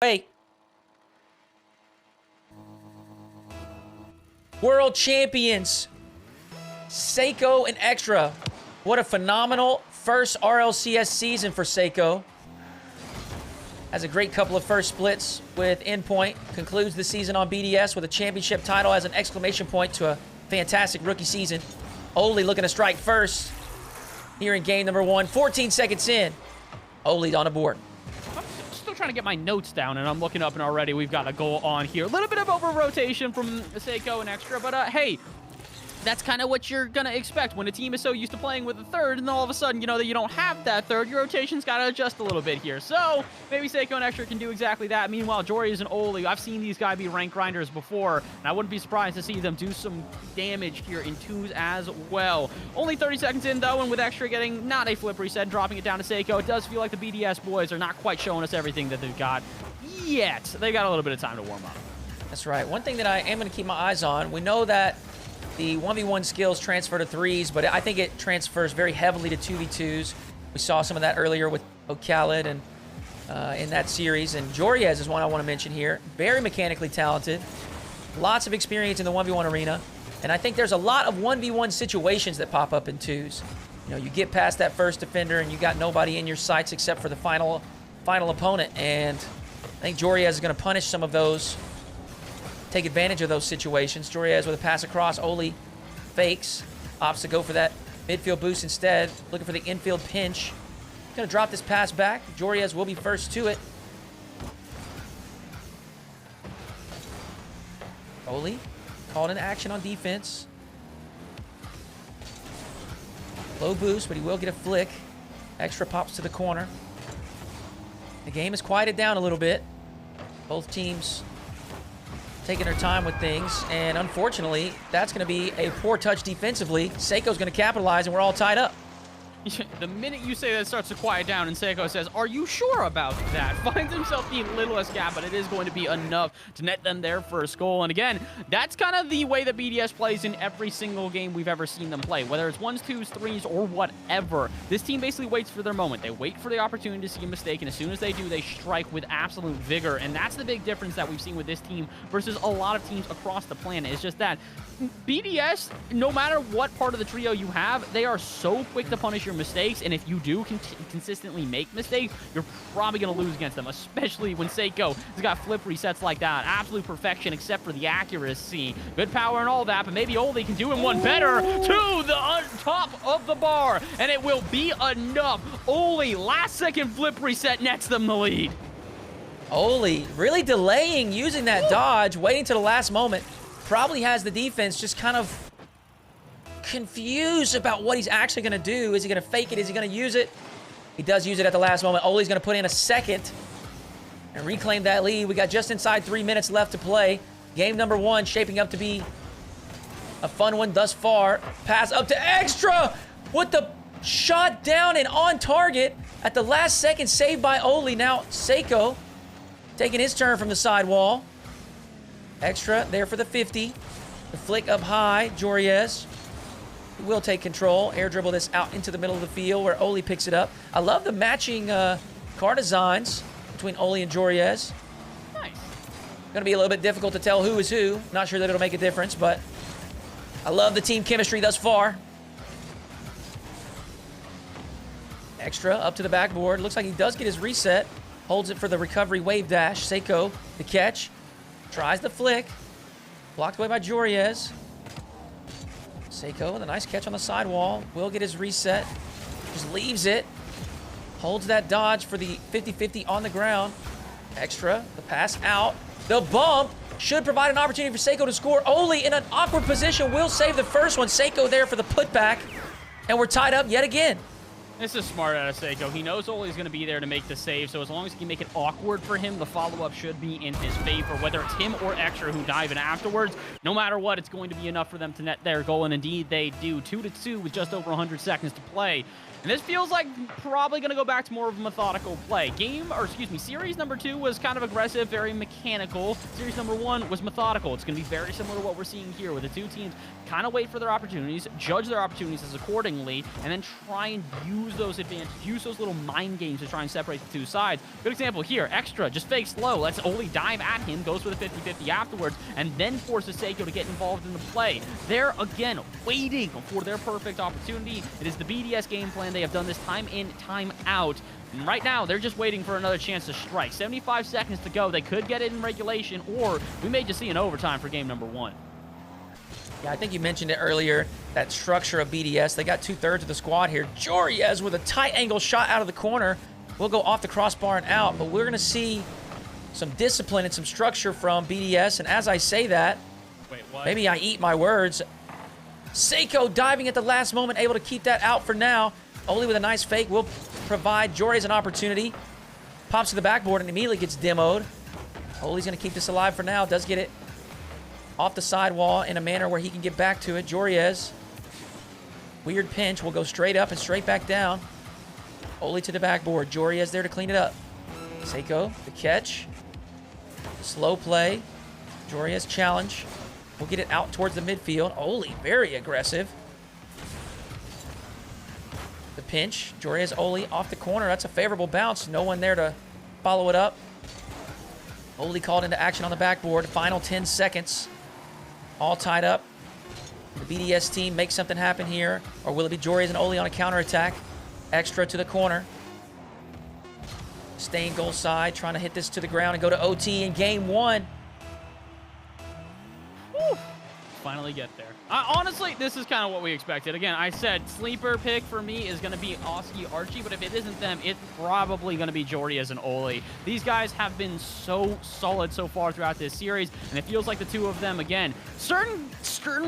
Wait. World champions. Seikoo and Extra. What a phenomenal first RLCS season for Seikoo. Has a great couple of first splits with Endpoint. Concludes the season on BDS with a championship title as an exclamation point to a fantastic rookie season. Oaly looking to strike first here in game number 1. 14 seconds in. Oaly on the board. I'm still trying to get my notes down, and I'm looking up, and already we've got a goal on here. A little bit of over-rotation from Seikoo and Extra, but hey, that's kind of what you're going to expect when a team is so used to playing with a third, and then all of a sudden, you know, that you don't have that third. Your rotation's got to adjust a little bit here. So maybe Seikoo and Extra can do exactly that. Meanwhile, Joreuz and Oaly, I've seen these guys be rank grinders before, and I wouldn't be surprised to see them do some damage here in twos as well. Only 30 seconds in, though, and with Extra getting not a flip reset, dropping it down to Seikoo, it does feel like the BDS boys are not quite showing us everything that they've got yet. They got a little bit of time to warm up. That's right. One thing that I am going to keep my eyes on, we know that the 1v1 skills transfer to 3s, but I think it transfers very heavily to 2v2s. We saw some of that earlier with Khaled and in that series. And Joreuz is one I want to mention here. Very mechanically talented. Lots of experience in the 1v1 arena. And I think there's a lot of 1v1 situations that pop up in 2s. You know, you get past that first defender and you got nobody in your sights except for the final opponent. And I think Joreuz is going to punish some of those, take advantage of those situations. Joreuz with a pass across. Oaly fakes. Opts to go for that midfield boost instead. Looking for the infield pinch. Going to drop this pass back. Joreuz will be first to it. Oaly called in action on defense. Low boost, but he will get a flick. Extra pops to the corner. The game has quieted down a little bit. Both teams taking their time with things, and unfortunately, that's going to be a poor touch defensively. Seikoo's going to capitalize, and we're all tied up. The minute you say that, it starts to quiet down, and Seikoo says, "Are you sure about that?" Finds himself being littlest gap, but it is going to be enough to net them their first goal. And again, that's kind of the way that BDS plays in every single game we've ever seen them play. Whether it's 1s, 2s, 3s, or whatever, this team basically waits for their moment. They wait for the opportunity to see a mistake, and as soon as they do, they strike with absolute vigor. And that's the big difference that we've seen with this team versus a lot of teams across the planet. It's just that BDS, no matter what part of the trio you have, they are so quick to punish your mistakes, and if you do consistently make mistakes, you're probably going to lose against them, especially when Seikoo has got flip resets like that. Absolute perfection except for the accuracy. Good power and all that, but maybe Oaly can do him one better to the top of the bar, and it will be enough. Oaly, last second flip reset, nets them the lead. Oaly really delaying using that dodge, waiting to the last moment. Probably has the defense just kind of confused about what he's actually going to do. Is he going to fake it? Is he going to use it? He does use it at the last moment. Oaly's going to put in a second and reclaim that lead. We got just inside 3 minutes left to play. Game number 1 shaping up to be a fun one thus far. Pass up to Extra with the shot down and on target at the last second, saved by Oaly. Now Seikoo taking his turn from the sidewall. Extra there for the 50. The flick up high. Joreuz will take control. Air dribble this out into the middle of the field where Oaly picks it up. I love the matching car designs between Oaly and Joreuz. Nice. Going to be a little bit difficult to tell who is who. Not sure that it'll make a difference, but I love the team chemistry thus far. Extra up to the backboard. Looks like he does get his reset. Holds it for the recovery wave dash. Seikoo, the catch. Tries the flick. Blocked away by Joreuz. Seikoo with a nice catch on the sidewall. Will get his reset. Just leaves it. Holds that dodge for the 50-50 on the ground. Extra. The pass out. The bump should provide an opportunity for Seikoo to score. Oaly in an awkward position will save the first one. Seikoo there for the putback. And we're tied up yet again. This is smart out of Seikoo. He knows Oaly's going to be there to make the save, so as long as he can make it awkward for him, the follow-up should be in his favor. Whether it's him or Extra who dive in afterwards, no matter what, it's going to be enough for them to net their goal, and indeed they do. 2-2 with just over 100 seconds to play. And this feels like probably going to go back to more of a methodical play. Series number 2 was kind of aggressive, very mechanical. Series number 1 was methodical. It's going to be very similar to what we're seeing here, where the two teams kind of wait for their opportunities, judge their opportunities as accordingly, and then try and use those advantages, use those little mind games to try and separate the two sides. Good example here, Extra just fakes low, lets Oaly dive at him, goes for the 50-50 afterwards, and then forces Seikoo to get involved in the play. They're, again, waiting for their perfect opportunity. It is the BDS game plan. They have done this time in, time out. And right now, they're just waiting for another chance to strike. 75 seconds to go. They could get it in regulation, or we may just see an overtime for game number 1. Yeah, I think you mentioned it earlier, that structure of BDS. They got 2/3 of the squad here. Joreuz with a tight angle shot out of the corner. Will go off the crossbar and out, but we're going to see some discipline and some structure from BDS. And as I say that, wait, what? Maybe I eat my words. Seikoo diving at the last moment, able to keep that out for now. Oaly with a nice fake will provide Joreuz an opportunity. Pops to the backboard and immediately gets demoed. Oaly's going to keep this alive for now. Does get it off the sidewall in a manner where he can get back to it. Joreuz, weird pinch, will go straight up and straight back down. Oaly to the backboard. Joreuz there to clean it up. Seikoo, the catch. Slow play. Joreuz challenge. We'll get it out towards the midfield. Oaly, very aggressive. The pinch. Joreuz, Oaly off the corner. That's a favorable bounce. No one there to follow it up. Oaly called into action on the backboard. Final 10 seconds. All tied up. The BDS team make something happen here. Or will it be Joreuz and Oaly on a counterattack? Extra to the corner. Staying goal side. Trying to hit this to the ground and go to OT in game 1. Woo. Finally get there. Honestly, this is kind of what we expected. Again, I said sleeper pick for me is going to be Oski Archie, but if it isn't them, it's probably going to be Joreuz and Oaly. These guys have been so solid so far throughout this series, and it feels like the two of them, again, certain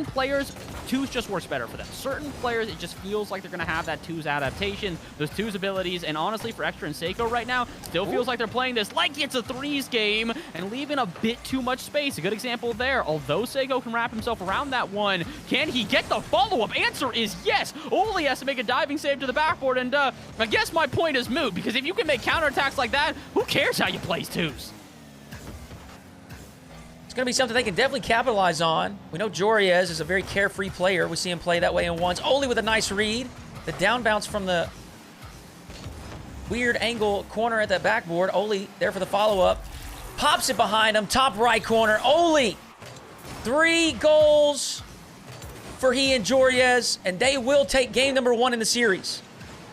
players, twos just works better for them. Certain players, it just feels like they're going to have that twos adaptation, those twos abilities, and honestly, for Extra and Seikoo right now, still feels like they're playing this like it's a threes game and leaving a bit too much space. A good example there, although Seikoo can wrap himself around that one, can he get the follow-up? Answer is yes. Oaly has to make a diving save to the backboard, and I guess my point is moot, because if you can make counterattacks like that, who cares how you play twos? It's going to be something they can definitely capitalize on. We know Joreuz is a very carefree player. We see him play that way in ones. Oaly with a nice read. The down bounce from the weird angle corner at that backboard. Oaly there for the follow-up. Pops it behind him. Top right corner. Oaly. 3 goals for he and Joreuz, and they will take game number 1 in the series.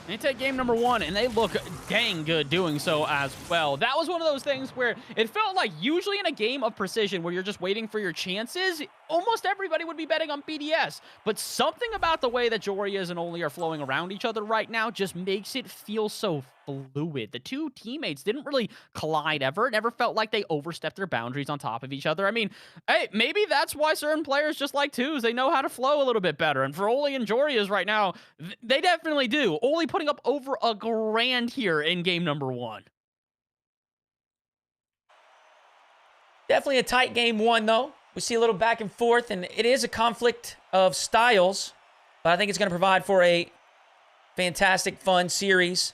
They take game number 1, and they look dang good doing so as well. That was one of those things where it felt like usually in a game of precision where you're just waiting for your chances, almost everybody would be betting on BDS. But something about the way that Joreuz and Oaly are flowing around each other right now just makes it feel so fluid. The two teammates didn't really collide ever. It never felt like they overstepped their boundaries on top of each other. I mean, hey, maybe that's why certain players just like twos. They know how to flow a little bit better. And for Oaly and Joreuz right now, they definitely do. Oaly putting up over $1,000 here in game number 1. Definitely a tight game 1, though. We see a little back and forth, and it is a conflict of styles, but I think it's going to provide for a fantastic, fun series.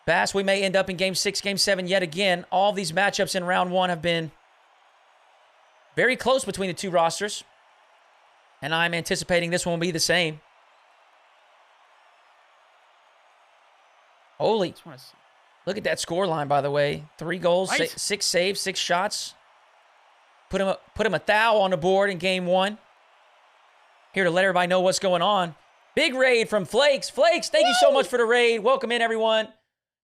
Bass, we may end up in game 6, game 7 yet again. All of these matchups in round 1 have been very close between the two rosters, and I'm anticipating this one will be the same. Oaly, look at that score line, by the way. 3 goals, Right. 6 saves, 6 shots. Put him a 1,000 on the board in game 1. Here to let everybody know what's going on. Big raid from Flakes. Flakes, thank you so much for the raid. Welcome in, everyone.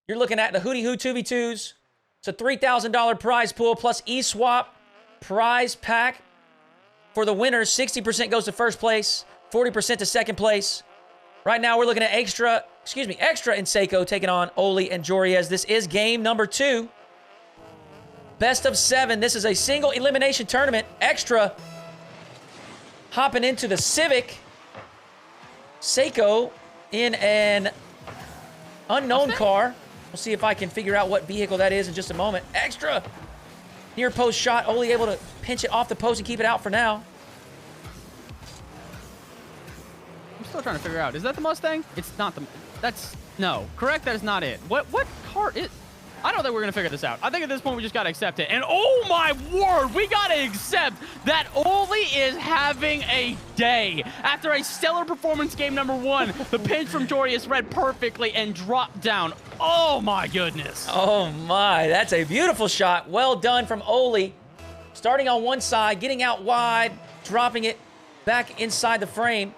You're looking at the Hoodyhooo 2v2s. It's a $3,000 prize pool plus Eswap prize pack. For the winners, 60% goes to first place, 40% to second place. Right now, we're looking at Extra and Seikoo taking on Oaly and Joreuz. This is game number 2. Best of 7. This is a single elimination tournament. Extra hopping into the Civic. Seikoo in an unknown car. We'll see if I can figure out what vehicle that is in just a moment. Extra near post shot. Oaly able to pinch it off the post and keep it out for now. I'm still trying to figure out. Is that the Mustang? It's not the... No, correct, that is not it. What car is... I don't think we're going to figure this out. I think at this point we just got to accept it. And oh my word, we got to accept that Oaly is having a day. After a stellar performance game number 1, the pinch from Joreuz read perfectly and dropped down. Oh my goodness. Oh my, that's a beautiful shot. Well done from Oaly. Starting on one side, getting out wide, dropping it back inside the frame.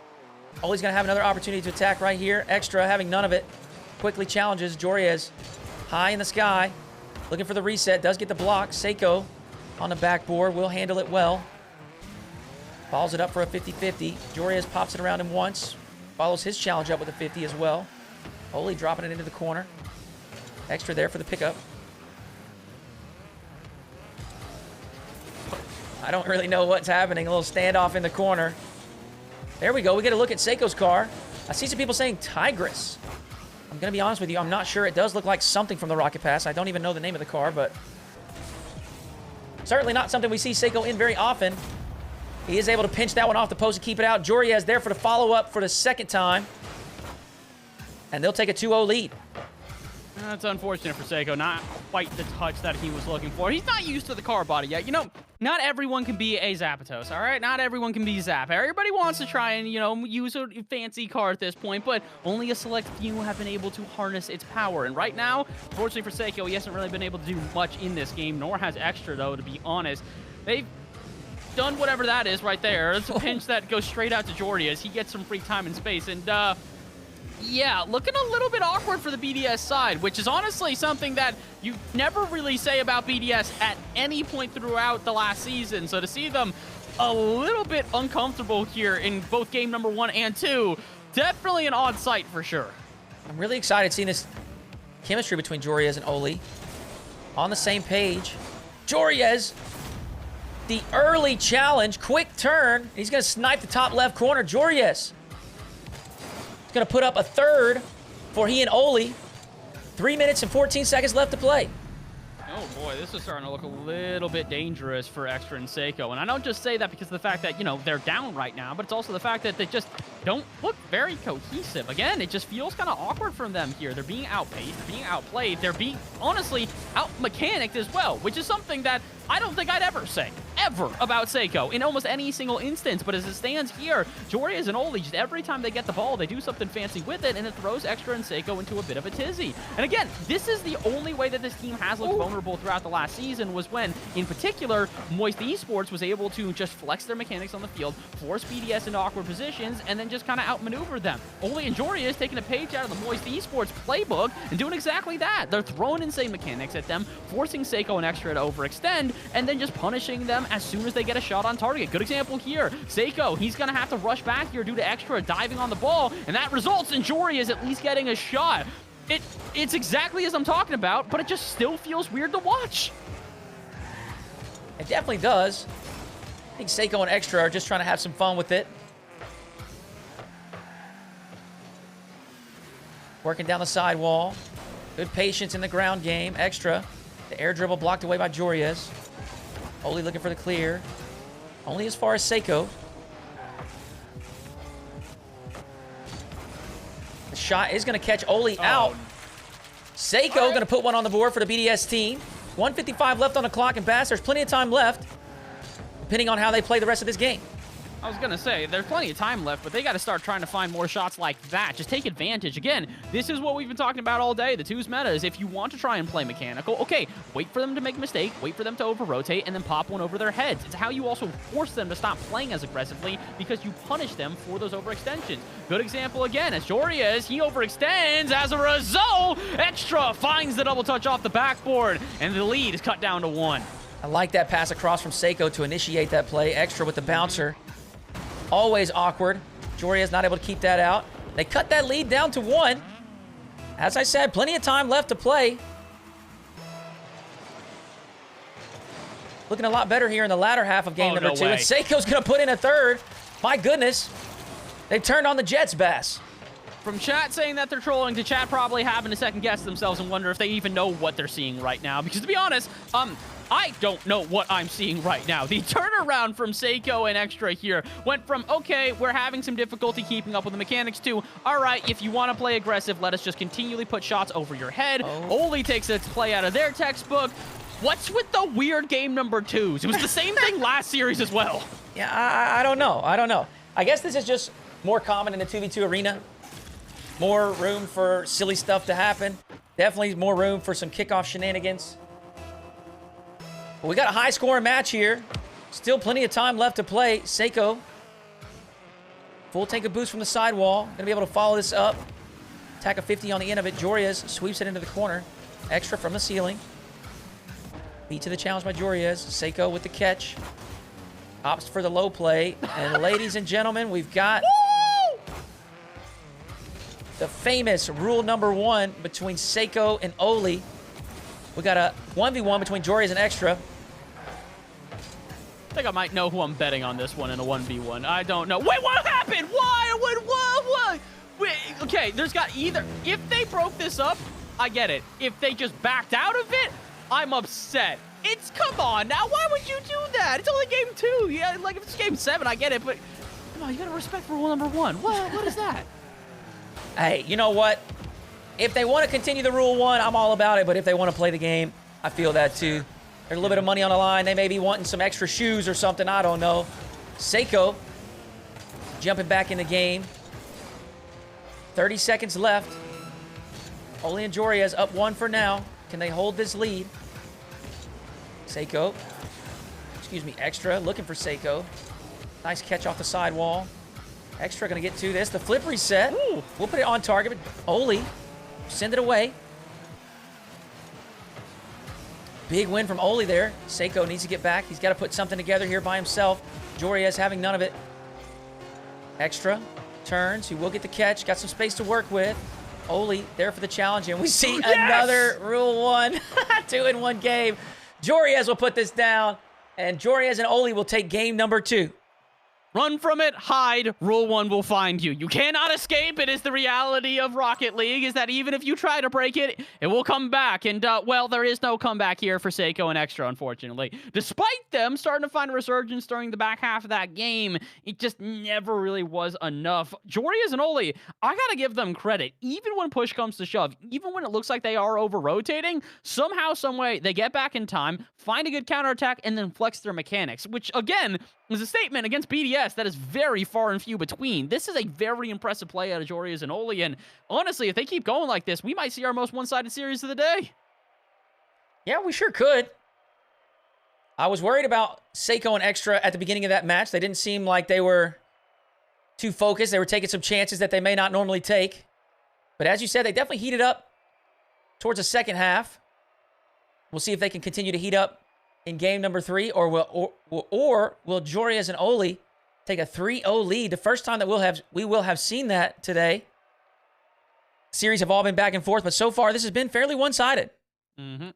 Oaly's going to have another opportunity to attack right here. Extra, having none of it. Quickly challenges Joreuz. High in the sky, looking for the reset, does get the block. Seikoo on the backboard, will handle it well. Follows it up for a 50-50. Joreuz pops it around him once, follows his challenge up with a 50 as well. Oaly dropping it into the corner. Extra there for the pickup. I don't really know what's happening. A little standoff in the corner. There we go, we get a look at Seikoo's car. I see some people saying Tigress. I'm going to be honest with you, I'm not sure. It does look like something from the Rocket Pass. I don't even know the name of the car, but certainly not something we see Seikoo in very often. He is able to pinch that one off the post and keep it out. Joreuz there for the follow-up for the second time. And they'll take a 2-0 lead. That's unfortunate for Seikoo. Not quite the touch that he was looking for. He's not used to the car body yet. You know, not everyone can be a Zapdos, all right? Not everyone can be Zap. Everybody wants to try and, you know, use a fancy car at this point, but only a select few have been able to harness its power. And right now, fortunately for Seikoo, he hasn't really been able to do much in this game, nor has Extra, though, to be honest. They've done whatever that is right there. It's a pinch that goes straight out to Joreuz. He gets some free time and space, and, yeah, looking a little bit awkward for the BDS side, which is honestly something that you never really say about BDS at any point throughout the last season. So to see them a little bit uncomfortable here in both game number 1 and 2, definitely an odd sight for sure. I'm really excited seeing this chemistry between Joreuz and Oaly. On the same page. Joreuz, the early challenge, quick turn. He's going to snipe the top left corner. Joreuz. He's going to put up a third for he and Oaly. 3 minutes and 14 seconds left to play. Oh boy, this is starting to look a little bit dangerous for Extra and Seikoo. And I don't just say that because of the fact that, you know, they're down right now, but it's also the fact that they just don't look very cohesive. Again, it just feels kind of awkward from them here. They're being outpaced, they're being outplayed, they're being, honestly, out-mechanicked as well, which is something that I don't think I'd ever say, ever, about Seikoo in almost any single instance. But as it stands here, Joreuz and Oaly, just every time they get the ball, they do something fancy with it, and it throws Extra and Seikoo into a bit of a tizzy. And again, this is the only way that this team has looked vulnerable throughout the last season, was when, in particular, Moist Esports was able to just flex their mechanics on the field, force BDS into awkward positions, and then just kind of outmaneuver them. Oaly and Joreuz taking a page out of the Moist Esports playbook and doing exactly that. They're throwing insane mechanics at them, forcing Seikoo and Extra to overextend, and then just punishing them as soon as they get a shot on target. Good example here. Seikoo, he's going to have to rush back here due to Extra diving on the ball, and that results in Joreuz at least getting a shot. It's exactly as I'm talking about, but it just still feels weird to watch. It definitely does. I think Seikoo and Extra are just trying to have some fun with it. Working down the sidewall. Good patience in the ground game. Extra. The air dribble blocked away by Joreuz. Oaly looking for the clear. Only as far as Seikoo. The shot is going to catch Oaly out. Seikoo going to put one on the board for the BDS team. 1:55 left on the clock, and Bass, there's plenty of time left, depending on how they play the rest of this game. I was going to say, there's plenty of time left, but they got to start trying to find more shots like that. Just take advantage. Again, this is what we've been talking about all day. The twos meta is if you want to try and play mechanical, okay, wait for them to make a mistake, wait for them to over-rotate, and then pop one over their heads. It's how you also force them to stop playing as aggressively because you punish them for those overextensions. Good example again, as Joreuz, he overextends. As a result, Extra finds the double touch off the backboard, and the lead is cut down to 1. I like that pass across from Seikoo to initiate that play. Extra with the bouncer. Always awkward. Joreuz not able to keep that out. They cut that lead down to 1. As I said, plenty of time left to play. Looking a lot better here in the latter half of game number 2. And Seikoo's going to put in a third. My goodness. They've turned on the Jets, Bass. From chat saying that they're trolling to chat probably having to second guess themselves and wonder if they even know what they're seeing right now. Because to be honest, I don't know what I'm seeing right now. The turnaround from Seikoo and Extra here went from, okay, we're having some difficulty keeping up with the mechanics, to, all right, if you want to play aggressive, let us just continually put shots over your head. Oaly takes its play out of their textbook. What's with the weird game number 2s? It was the same thing last series as well. Yeah, I don't know. I don't know. I guess this is just more common in the 2v2 arena. More room for silly stuff to happen. Definitely more room for some kickoff shenanigans. But we got a high-scoring match here. Still plenty of time left to play. Seikoo. Full tank of boost from the sidewall. Going to be able to follow this up. Attack a 50 on the end of it. Joreuz sweeps it into the corner. Extra from the ceiling. Beat to the challenge by Joreuz. Seikoo with the catch. Opts for the low play. And ladies and gentlemen, we've got the famous rule number 1 between Seikoo and Oaly. We got a 1v1 between Joreuz and Extra. I think I might know who I'm betting on this one in a 1v1. I don't know. Wait, what happened? Why? What? Wait, okay, there's got either... If they broke this up, I get it. If they just backed out of it, I'm upset. Come on, now, why would you do that? It's only game 2. Yeah, like, if it's game 7, I get it, but... Come on, you gotta respect rule number 1. What is that? Hey, you know what? If they want to continue the rule 1, I'm all about it. But if they want to play the game, I feel that too. There's a little bit of money on the line. They may be wanting some extra shoes or something. I don't know. Seikoo jumping back in the game. 30 seconds left. Oaly and Joreuz up 1 for now. Can they hold this lead? Seikoo. Excuse me, Extra looking for Seikoo. Nice catch off the sidewall. Extra going to get to this. The flip reset. Ooh. We'll put it on target, but Oaly send it away. Big win from Oaly there. Seikoo needs to get back. He's got to put something together here by himself. Joreuz having none of it. Extra turns. He will get the catch. Got some space to work with. Oaly there for the challenge, and we see another Rule 1 2-in-1 game. Joreuz will put this down, and Joreuz and Oaly will take game number 2. Run from it, hide, Rule 1 will find you. You cannot escape. It is the reality of Rocket League, is that even if you try to break it, it will come back. And, well, there is no comeback here for Seikoo and Extra, unfortunately. Despite them starting to find a resurgence during the back half of that game, it just never really was enough. Joreuz and Oaly, I gotta give them credit. Even when push comes to shove, even when it looks like they are over-rotating, somehow, someway, they get back in time, find a good counterattack, and then flex their mechanics, which, again, is a statement against BDS that is very far and few between. This is a very impressive play out of Joreuz and Oaly, and honestly, if they keep going like this, we might see our most one-sided series of the day. Yeah, we sure could. I was worried about Seikoo and Extra at the beginning of that match. They didn't seem like they were too focused. They were taking some chances that they may not normally take. But as you said, they definitely heated up towards the second half. We'll see if they can continue to heat up in game number 3, or will Joreuz and Oaly take a 3-0 lead? The first time that we will have seen that today. Series have all been back and forth, but so far this has been fairly one-sided. Mm-hmm.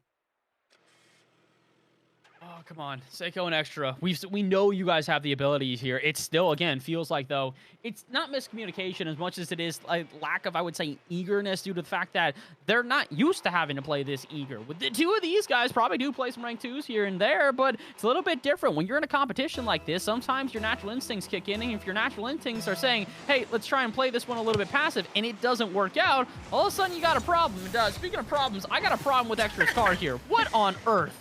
Oh, come on. Seikoo and Extra. We know you guys have the abilities here. It still, again, feels like, though, it's not miscommunication as much as it is a lack of, I would say, eagerness due to the fact that they're not used to having to play this eager. With the two of these guys probably do play some rank 2s here and there, but it's a little bit different. When you're in a competition like this, sometimes your natural instincts kick in, and if your natural instincts are saying, hey, let's try and play this one a little bit passive, and it doesn't work out, all of a sudden you got a problem. Speaking of problems, I got a problem with Extra's car here. What on earth?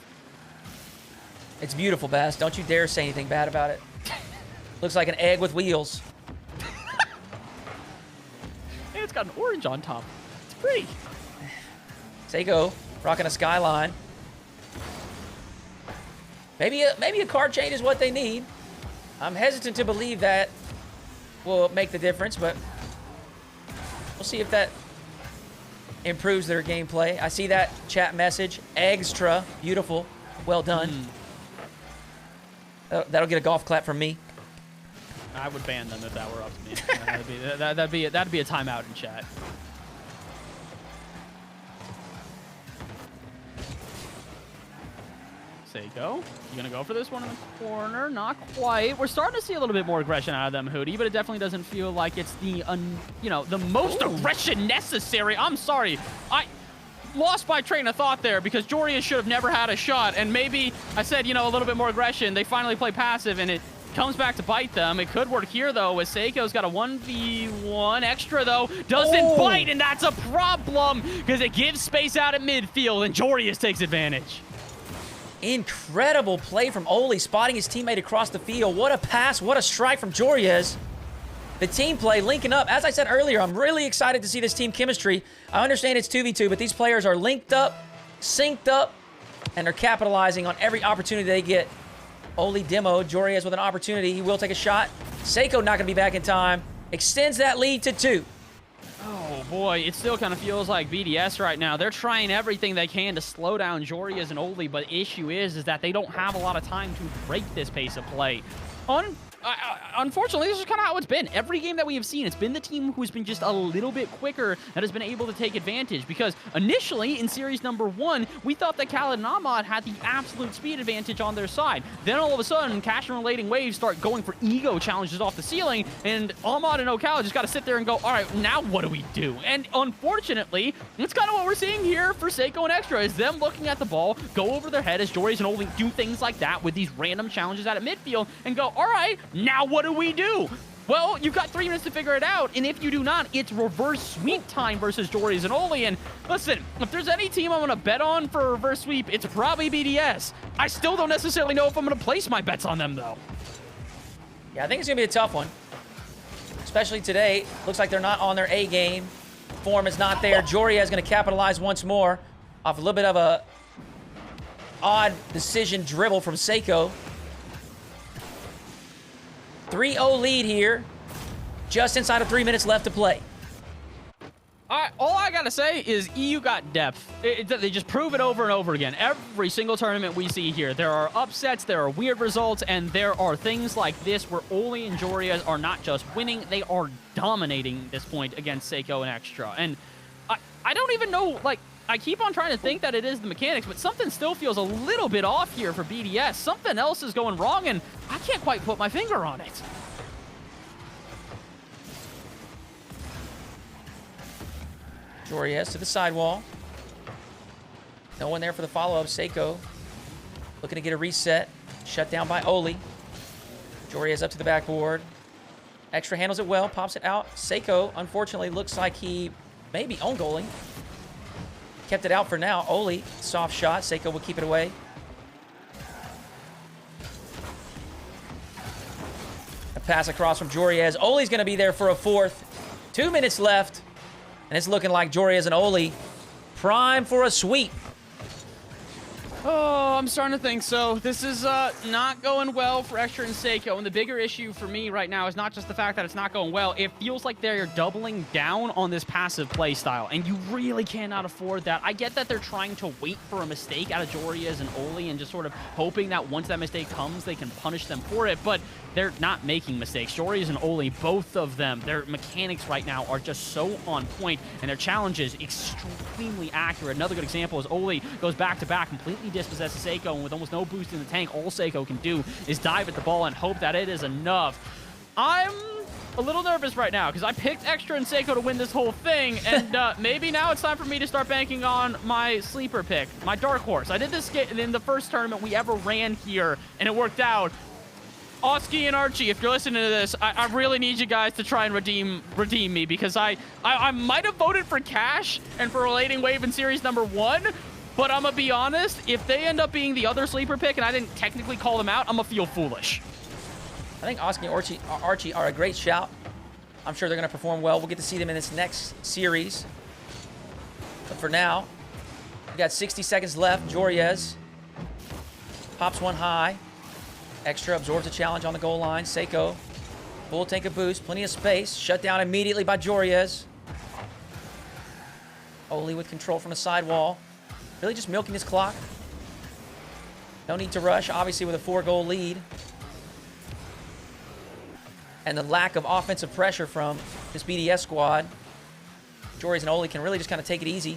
It's beautiful, Bass. Don't you dare say anything bad about it. Looks like an egg with wheels. Hey, it's got an orange on top. It's pretty. Seikoo rocking a skyline. Maybe a car change is what they need. I'm hesitant to believe that will make the difference, but we'll see if that improves their gameplay. I see that chat message. Extra. Beautiful. Well done. That'll get a golf clap from me. I would ban them if that were up to me. that'd be a timeout in chat. Seikoo, you gonna go for this one in the corner? Not quite. We're starting to see a little bit more aggression out of them, Hoodie, but it definitely doesn't feel like it's the the most aggression necessary. I'm sorry. lost my train of thought there because Joreuz should have never had a shot. And maybe I said, you know, a little bit more aggression. They finally play passive, and it comes back to bite them. It could work here, though, as Seikoo's got a 1v1 extra, though. Doesn't bite, and that's a problem because it gives space out at midfield, and Joreuz takes advantage. Incredible play from Oaly, spotting his teammate across the field. What a pass, what a strike from Joreuz. The team play linking up. As I said earlier, I'm really excited to see this team chemistry. I understand it's 2v2, but these players are linked up, synced up, and they're capitalizing on every opportunity they get. Oaly demoed. Joreuz with an opportunity. He will take a shot. Seikoo not going to be back in time. Extends that lead to 2. Oh, boy. It still kind of feels like BDS right now. They're trying everything they can to slow down Joreuz and Oaly, but the issue is that they don't have a lot of time to break this pace of play. Unfortunately, this is kind of how it's been. Every game that we have seen, it's been the team who's been just a little bit quicker that has been able to take advantage. Because initially, in series number 1, we thought that Khaled and Ahmad had the absolute speed advantage on their side. Then all of a sudden, Cash and Relating Waves start going for ego challenges off the ceiling, and Ahmad and Ocala just got to sit there and go, all right, now what do we do? And unfortunately, that's kind of what we're seeing here for Seikoo and Extra, is them looking at the ball, go over their head as Joreuz and Oaly do things like that with these random challenges out at midfield, and go, all right, now what do we do? Well, you've got 3 minutes to figure it out, and if you do not, it's reverse sweep time versus Joreuz and Oaly. And listen, if there's any team I'm going to bet on for a reverse sweep, it's probably BDS. I still don't necessarily know if I'm going to place my bets on them, though. Yeah, I think it's going to be a tough one. Especially today. Looks like they're not on their A game. Form is not there. Joreuz is going to capitalize once more off a little bit of a odd decision dribble from Seikoo. 3-0 lead here. Just inside of 3 minutes left to play. All I gotta say is EU got depth. They just prove it over and over again. Every single tournament we see here, there are upsets, there are weird results, and there are things like this where Oaly and Joreuz are not just winning, they are dominating this point against Seikoo and Extra. And I don't even know, like, I keep on trying to think that it is the mechanics, but something still feels a little bit off here for BDS. Something else is going wrong, and I can't quite put my finger on it. Joreuz to the sidewall. No one there for the follow-up. Seikoo looking to get a reset. Shut down by Oaly. Joreuz up to the backboard. Extra handles it well, pops it out. Seikoo, unfortunately, looks like he may be own goaling. Kept it out for now. Oaly, soft shot. Seikoo will keep it away. A pass across from Joreuz. Oaly's going to be there for a 4th. 2 minutes left. And it's looking like Joreuz and Oaly prime for a sweep. Oh, I'm starting to think so. This is not going well for Extra and Seikoo, and the bigger issue for me right now is not just the fact that it's not going well. It feels like they're doubling down on this passive play style, and you really cannot afford that. I get that they're trying to wait for a mistake out of Joreuz and Oaly and just sort of hoping that once that mistake comes, they can punish them for it, but they're not making mistakes. Joreuz and Oaly, both of them, their mechanics right now are just so on point, and their challenges extremely accurate. Another good example is Oaly goes back-to-back, completely dispossesses Seikoo, and with almost no boost in the tank, all Seikoo can do is dive at the ball and hope that it is enough. I'm a little nervous right now because I picked Extra and Seikoo to win this whole thing, and maybe now it's time for me to start banking on my sleeper pick, my dark horse. I did this in the first tournament we ever ran here, and it worked out. Oski and Archie, if you're listening to this, I really need you guys to try and redeem me, because I might have voted for Cash and for Relating Wave in series number 1, but I'm gonna be honest, if they end up being the other sleeper pick and I didn't technically call them out, I'm gonna feel foolish. I think Oski and Archie are a great shout. I'm sure they're gonna perform well. We'll get to see them in this next series. But for now, we got 60 seconds left. Joreuz pops one high. Extra absorbs a challenge on the goal line. Seikoo, full tank of boost, plenty of space. Shut down immediately by Joreuz. Oaly with control from the sidewall. Really just milking his clock. No need to rush, obviously, with a 4-goal lead. And the lack of offensive pressure from this BDS squad. Joreuz and Oaly can really just kind of take it easy.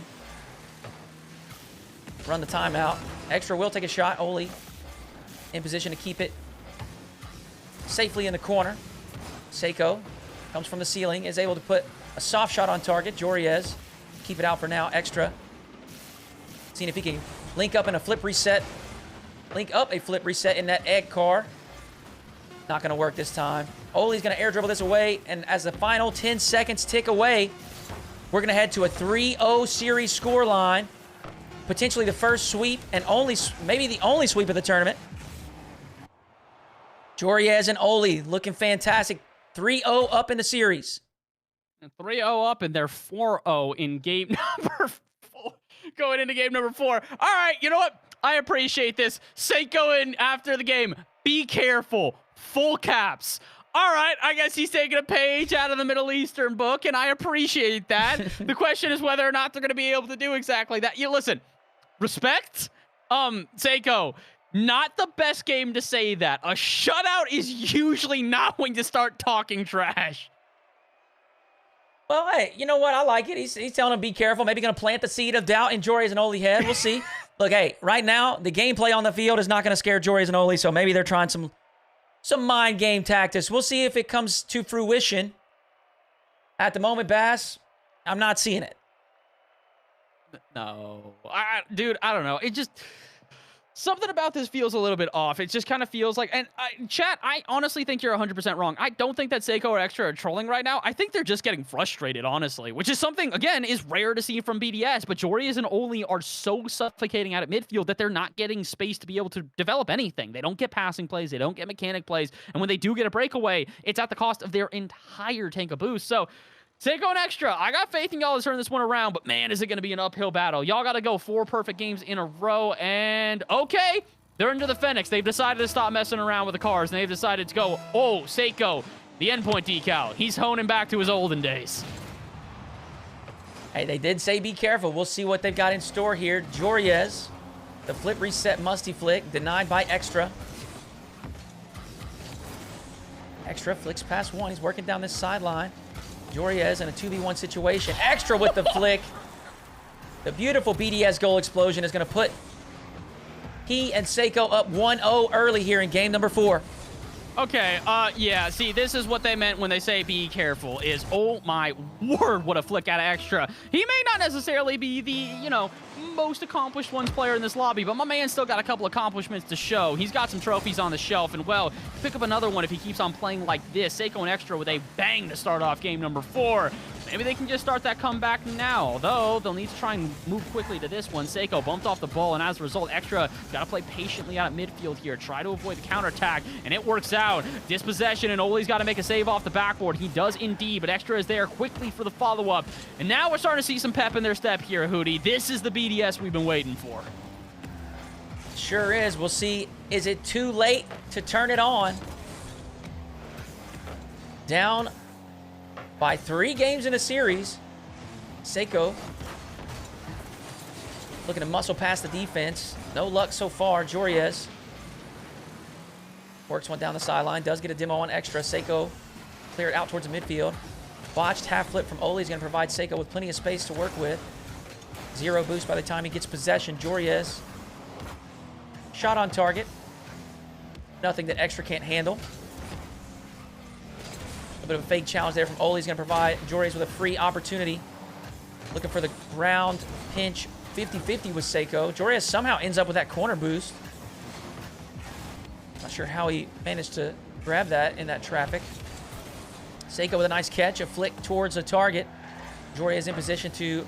Run the timeout. Extra will take a shot. Oaly in position to keep it safely in the corner. Seikoo comes from the ceiling, is able to put a soft shot on target. Joreuz keep it out for now. Extra Seeing if he can link up in a flip reset. Link up a flip reset in that egg car. Not going to work this time. Oaly's going to air dribble this away. And as the final 10 seconds tick away, we're going to head to a 3-0 series score line. Potentially the first sweep and maybe the only sweep of the tournament. Joreuz and Oaly looking fantastic. 3-0 up in the series. 3-0 up, and they're 4-0 in game number 4. Going into game number 4. All right, you know what? I appreciate this. Seikoo in after the game. Be careful. Full caps. All right, I guess he's taking a page out of the Middle Eastern book, and I appreciate that. The question is whether or not they're going to be able to do exactly that. You listen, respect, Seikoo, not the best game to say that. A shutout is usually not when you start talking trash. Well, hey, you know what? I like it. He's telling him be careful. Maybe going to plant the seed of doubt in Joreuz and Oaly head. We'll see. Look, hey, right now, the gameplay on the field is not going to scare Joreuz and Oaly, so maybe they're trying some mind game tactics. We'll see if it comes to fruition. At the moment, Bass, I'm not seeing it. No. Dude, I don't know. It just... Something about this feels a little bit off. It just kind of feels like... And chat, I honestly think you're 100% wrong. I don't think that Seikoo or Extra are trolling right now. I think they're just getting frustrated, honestly. Which is something, again, is rare to see from BDS. But Joreuz and Oaly are so suffocating out at midfield that they're not getting space to be able to develop anything. They don't get passing plays. They don't get mechanic plays. And when they do get a breakaway, it's at the cost of their entire tank of boost. So... Seikoo and Extra, I got faith in y'all to turn this one around, but man, is it going to be an uphill battle. Y'all got to go 4 perfect games in a row, and okay, they're into the Fenix. They've decided to stop messing around with the cars, and they've decided to go, oh, Seikoo, the endpoint decal. He's honing back to his olden days. Hey, they did say be careful. We'll see what they've got in store here. Joreuz, the flip reset musty flick, denied by Extra. Extra flicks past one. He's working down this sideline. Joreuz in a 2v1 situation. Extra with the flick. The beautiful BDS goal explosion is going to put he and Seikoo up 1-0 early here in game number 4. Okay, yeah, see, this is what they meant when they say be careful, is, oh my word, what a flick out of Extra. He may not necessarily be the, you know, most accomplished ones player in this lobby, but my man's still got a couple accomplishments to show. He's got some trophies on the shelf, and well, pick up another one if he keeps on playing like this. Seikoo and Extra with a bang to start off game number 4. Maybe they can just start that comeback now, although they'll need to try and move quickly to this one. Seikoo bumped off the ball, and as a result, Extra got to play patiently out at midfield here, try to avoid the counterattack, and it works out. Dispossession, and Oaly's got to make a save off the backboard. He does indeed, but Extra is there quickly for the follow-up. And now we're starting to see some pep in their step here, Hoodie. This is the BDS we've been waiting for. Sure is. We'll see. Is it too late to turn it on? Down by 3 games in a series. Seikoo looking to muscle past the defense. No luck so far. Joreuz works one down the sideline. Does get a demo on Extra. Seikoo clear it out towards the midfield. Botched half flip from Oaly is going to provide Seikoo with plenty of space to work with. 0 boost by the time he gets possession. Joreuz shot on target. Nothing that Extra can't handle. A bit of a fake challenge there from Oaly. He's going to provide Joreuz with a free opportunity. Looking for the ground pinch 50-50 with Seikoo. Joreuz somehow ends up with that corner boost. Not sure how he managed to grab that in that traffic. Seikoo with a nice catch, a flick towards the target. Joreuz in position to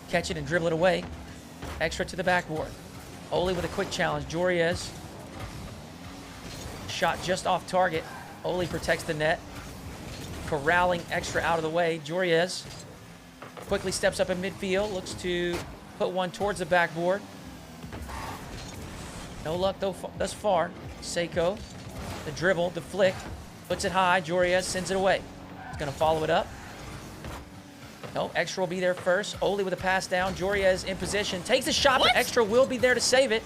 catch it and dribble it away. Extra to the backboard. Oaly with a quick challenge. Joreuz shot just off target. Oaly protects the net. Corralling Extra out of the way. Joreuz quickly steps up in midfield. Looks to put one towards the backboard. No luck though thus far. Seikoo, the dribble, the flick. Puts it high. Joreuz sends it away. He's going to follow it up. No, Extra will be there first. Oaly with a pass down. Joreuz in position. Takes the shot, but Extra will be there to save it.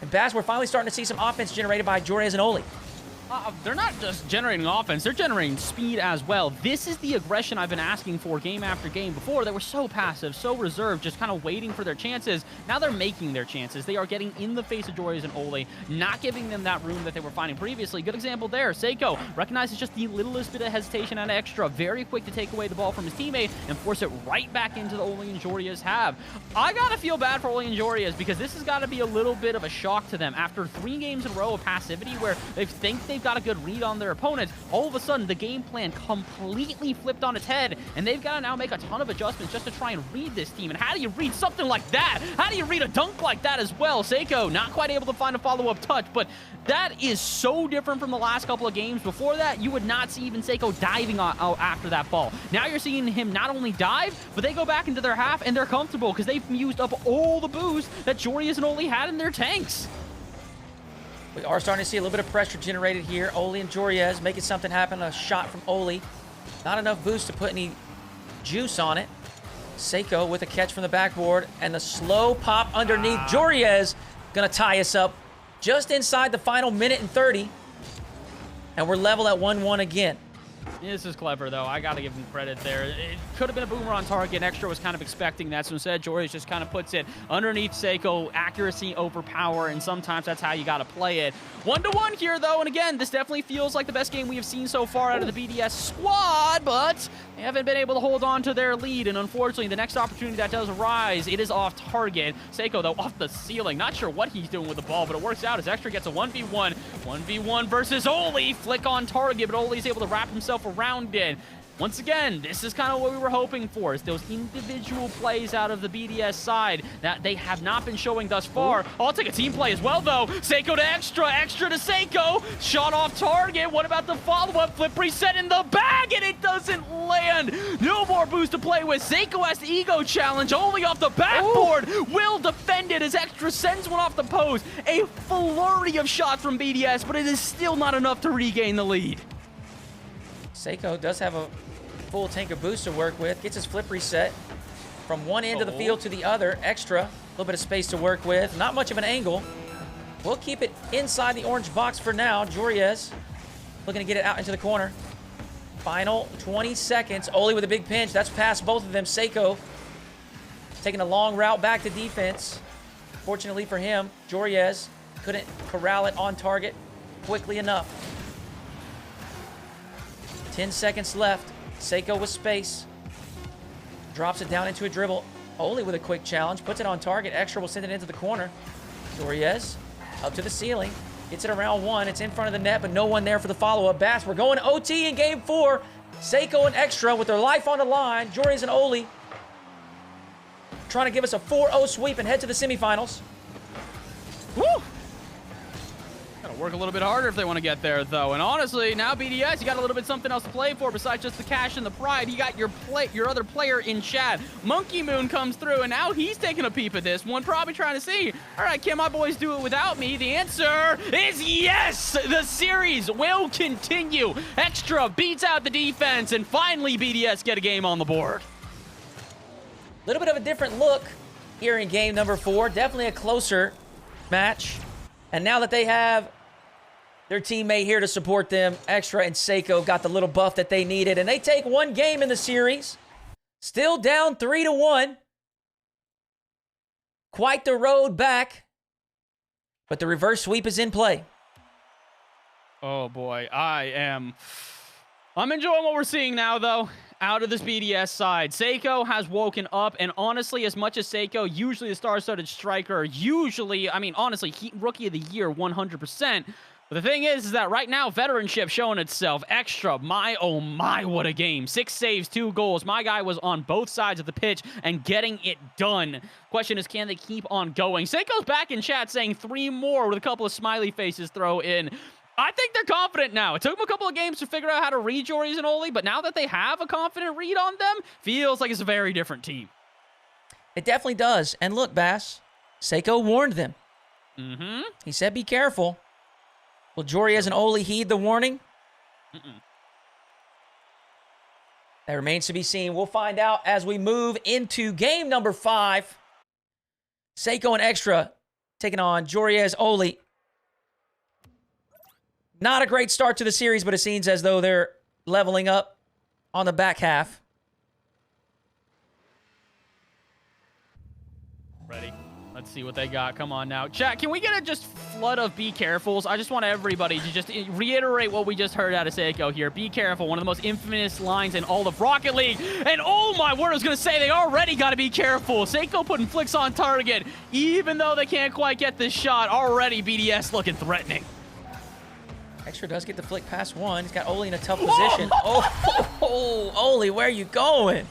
And Baz, we're finally starting to see some offense generated by Joreuz and Oaly. They're not just generating offense, they're generating speed as well. This is the aggression I've been asking for game after game. Before, they were so passive, so reserved, just kind of waiting for their chances. Now they're making their chances. They are getting in the face of Joreuz and Oaly, not giving them that room that they were finding previously. Good example there. Seikoo recognizes just the littlest bit of hesitation and extra. Very quick to take away the ball from his teammate and force it right back into the Oaly and Joreuz have. I gotta feel bad for Oaly and Joreuz because this has got to be a little bit of a shock to them. After 3 games in a row of passivity where they think they've got a good read on their opponents, all of a sudden the game plan completely flipped on its head, and they've got to now make a ton of adjustments just to try and read this team. And how do you read something like that? How do you read a dunk like that as well? Seikoo not quite able to find a follow-up touch, but that is so different from the last couple of games. Before that, you would not see even Seikoo diving out after that ball. Now you're seeing him not only dive, but they go back into their half and they're comfortable because they've used up all the boost that Joreuz and Oaly had in their tanks. We are starting to see a little bit of pressure generated here. Oaly and Joreuz making something happen. A shot from Oaly. Not enough boost to put any juice on it. Seikoo with a catch from the backboard. And the slow pop underneath. Joreuz going to tie us up just inside the final minute and 30. And we're level at 1-1 again. This is clever, though. I got to give him credit there. It could have been a boomer on target. Extra was kind of expecting that. So instead, Joreuz just kind of puts it underneath Seikoo. Accuracy over power, and sometimes that's how you got to play it. 1-1 here, though. And again, this definitely feels like the best game we have seen so far out of the BDS squad, but they haven't been able to hold on to their lead. And unfortunately, the next opportunity that does arise, it is off target. Seikoo, though, off the ceiling. Not sure what he's doing with the ball, but it works out as Extra gets a 1v1. 1v1 versus Oaly. Flick on target, but Oaly's able to wrap himself around it. Once again, this is kind of what we were hoping for, is those individual plays out of the BDS side that they have not been showing thus far. Oh, I'll take a team play as well, though. Seikoo to Extra, Extra to Seikoo. Shot off target. What about the follow-up? Flip reset in the bag, and it doesn't land. No more boost to play with. Seikoo has the ego challenge, only off the backboard. Will defend it as Extra sends one off the post. A flurry of shots from BDS, but it is still not enough to regain the lead. Seikoo does have a full tank of boost to work with. Gets his flip reset from one end of the field to the other. Extra, a little bit of space to work with. Not much of an angle. We'll keep it inside the orange box for now. Joreuz looking to get it out into the corner. Final 20 seconds. Oaly with a big pinch. That's past both of them. Seikoo taking a long route back to defense. Fortunately for him, Joreuz couldn't corral it on target quickly enough. 10 seconds left. Seikoo with space. Drops it down into a dribble. Oaly with a quick challenge. Puts it on target. Extra will send it into the corner. Joreuz up to the ceiling. Gets it around 1. It's in front of the net, but no one there for the follow-up. Bass, we're going to OT in game 4. Seikoo and Extra with their life on the line. Joreuz and Oaly trying to give us a 4-0 sweep and head to the semifinals. Woo! Gotta work a little bit harder if they want to get there, though. And honestly, now BDS, you got a little bit something else to play for besides just the cash and the pride. You got your other player in chat. Monkey Moon comes through, and now he's taking a peep at this one, probably trying to see, all right, can my boys do it without me? The answer is yes! The series will continue. Extra beats out the defense, and finally BDS get a game on the board. A little bit of a different look here in game number 4. Definitely a closer match. And now that they have their teammate here to support them, Extra and Seikoo got the little buff that they needed. And they take one game in the series. Still down 3-1. Quite the road back. But the reverse sweep is in play. Oh, boy. I'm enjoying what we're seeing now, though. Out of this BDS side, Seikoo has woken up, and honestly, as much as Seikoo, usually a star-studded striker, honestly, rookie of the year, 100%. But the thing is that right now, veteranship showing itself. Extra, my oh my, what a game. 6 saves, 2 goals. My guy was on both sides of the pitch and getting it done. Question is, can they keep on going? Seikoo's back in chat saying 3 more with a couple of smiley faces throw in. I think they're confident now. It took them a couple of games to figure out how to read Joreuz and Oaly, but now that they have a confident read on them, feels like it's a very different team. It definitely does. And look, Bass, Seikoo warned them. He said, be careful. Will Joreuz and Oaly heed the warning? That remains to be seen. We'll find out as we move into game number 5. Seikoo and Extra taking on Joreuz, Oaly. Not a great start to the series, but it seems as though they're leveling up on the back half. Ready. Let's see what they got. Come on now. Chat, can we get a just flood of be carefuls? I just want everybody to just reiterate what we just heard out of Seikoo here. Be careful. One of the most infamous lines in all of Rocket League. And oh my word, I was going to say they already got to be careful. Seikoo putting flicks on target. Even though they can't quite get this shot, already BDS looking threatening. Extra does get the flick past one. He's got Oaly in a tough position. Oh, Oaly, where are you going?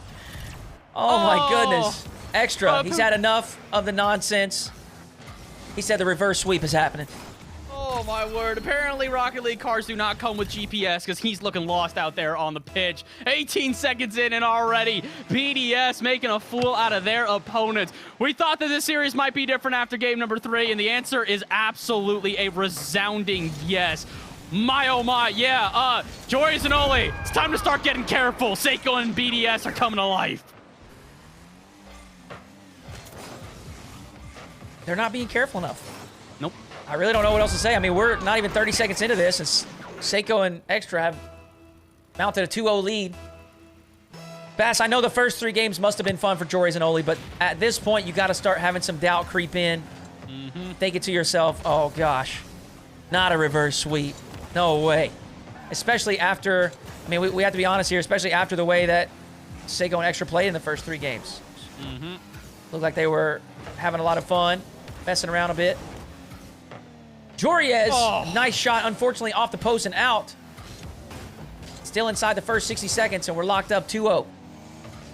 Oh my goodness. Extra, he's had enough of the nonsense. He said the reverse sweep is happening. Oh my word. Apparently Rocket League cars do not come with GPS because he's looking lost out there on the pitch. 18 seconds in and already BDS making a fool out of their opponents. We thought that this series might be different after game number 3, and the answer is absolutely a resounding yes. My oh my, yeah, Joreuz and Oaly, it's time to start getting careful. Seikoo and BDS are coming to life. They're not being careful enough. Nope. I really don't know what else to say. I mean, we're not even 30 seconds into this, and Seikoo and Extra have mounted a 2-0 lead. Bass, I know the first 3 games must have been fun for Joreuz and Oaly, but at this point, you got to start having some doubt creep in. Think it to yourself, oh gosh, not a reverse sweep. No way. Especially after, I mean, we have to be honest here, especially after the way that Seikoo and Extra played in the first 3 games. Looked like they were having a lot of fun, messing around a bit. Joreuz, nice shot, unfortunately off the post and out. Still inside the first 60 seconds, and we're locked up 2-0.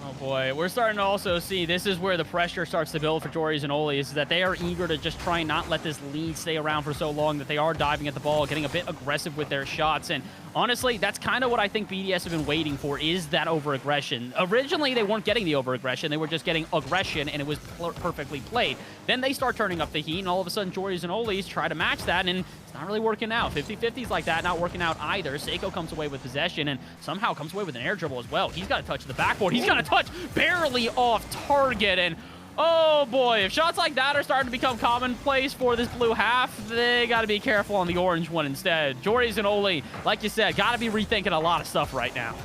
Oh boy, we're starting to also see this is where the pressure starts to build for Joreuz and Oaly, is that they are eager to just try and not let this lead stay around for so long, that they are diving at the ball, getting a bit aggressive with their shots. And honestly, that's kind of what I think BDS have been waiting for, is that over-aggression. Originally, they weren't getting the over-aggression. They were just getting aggression, and it was perfectly played. Then they start turning up the heat, and all of a sudden, Joreuz and Oaly try to match that, and it's not really working out. 50-50s like that, not working out either. Seikoo comes away with possession, and somehow comes away with an air dribble as well. He's got to touch the backboard. He's got to touch barely off target, and oh boy, if shots like that are starting to become commonplace for this blue half, they got to be careful on the orange one instead. Joreuz and Oaly, like you said, got to be rethinking a lot of stuff right now.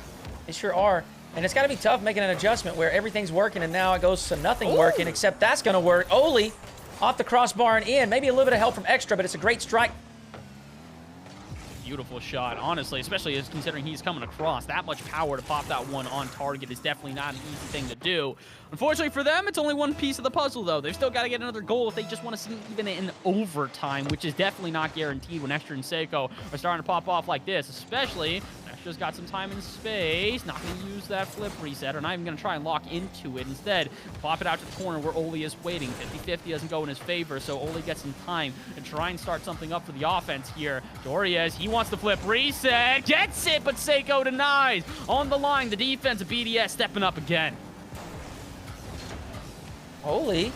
They sure are. And it's got to be tough making an adjustment where everything's working and now it goes to nothing working, except that's going to work. Oaly off the crossbar and in. Maybe a little bit of help from Extra, but it's a great strike. Beautiful shot, honestly, especially as considering he's coming across. That much power to pop that one on target is definitely not an easy thing to do. Unfortunately for them, it's only one piece of the puzzle, though. They've still got to get another goal if they just want to see even in overtime, which is definitely not guaranteed when Extra and Seikoo are starting to pop off like this, especially Extra's got some time and space. Not going to use that flip reset, or not even going to try and lock into it. Instead, pop it out to the corner where Oaly is waiting. 50-50 doesn't go in his favor, so Oaly gets some time to try and start something up for the offense here. Joreuz, he wants the flip reset, gets it, but Seikoo denies. On the line, the defense of BDS stepping up again. Oaly,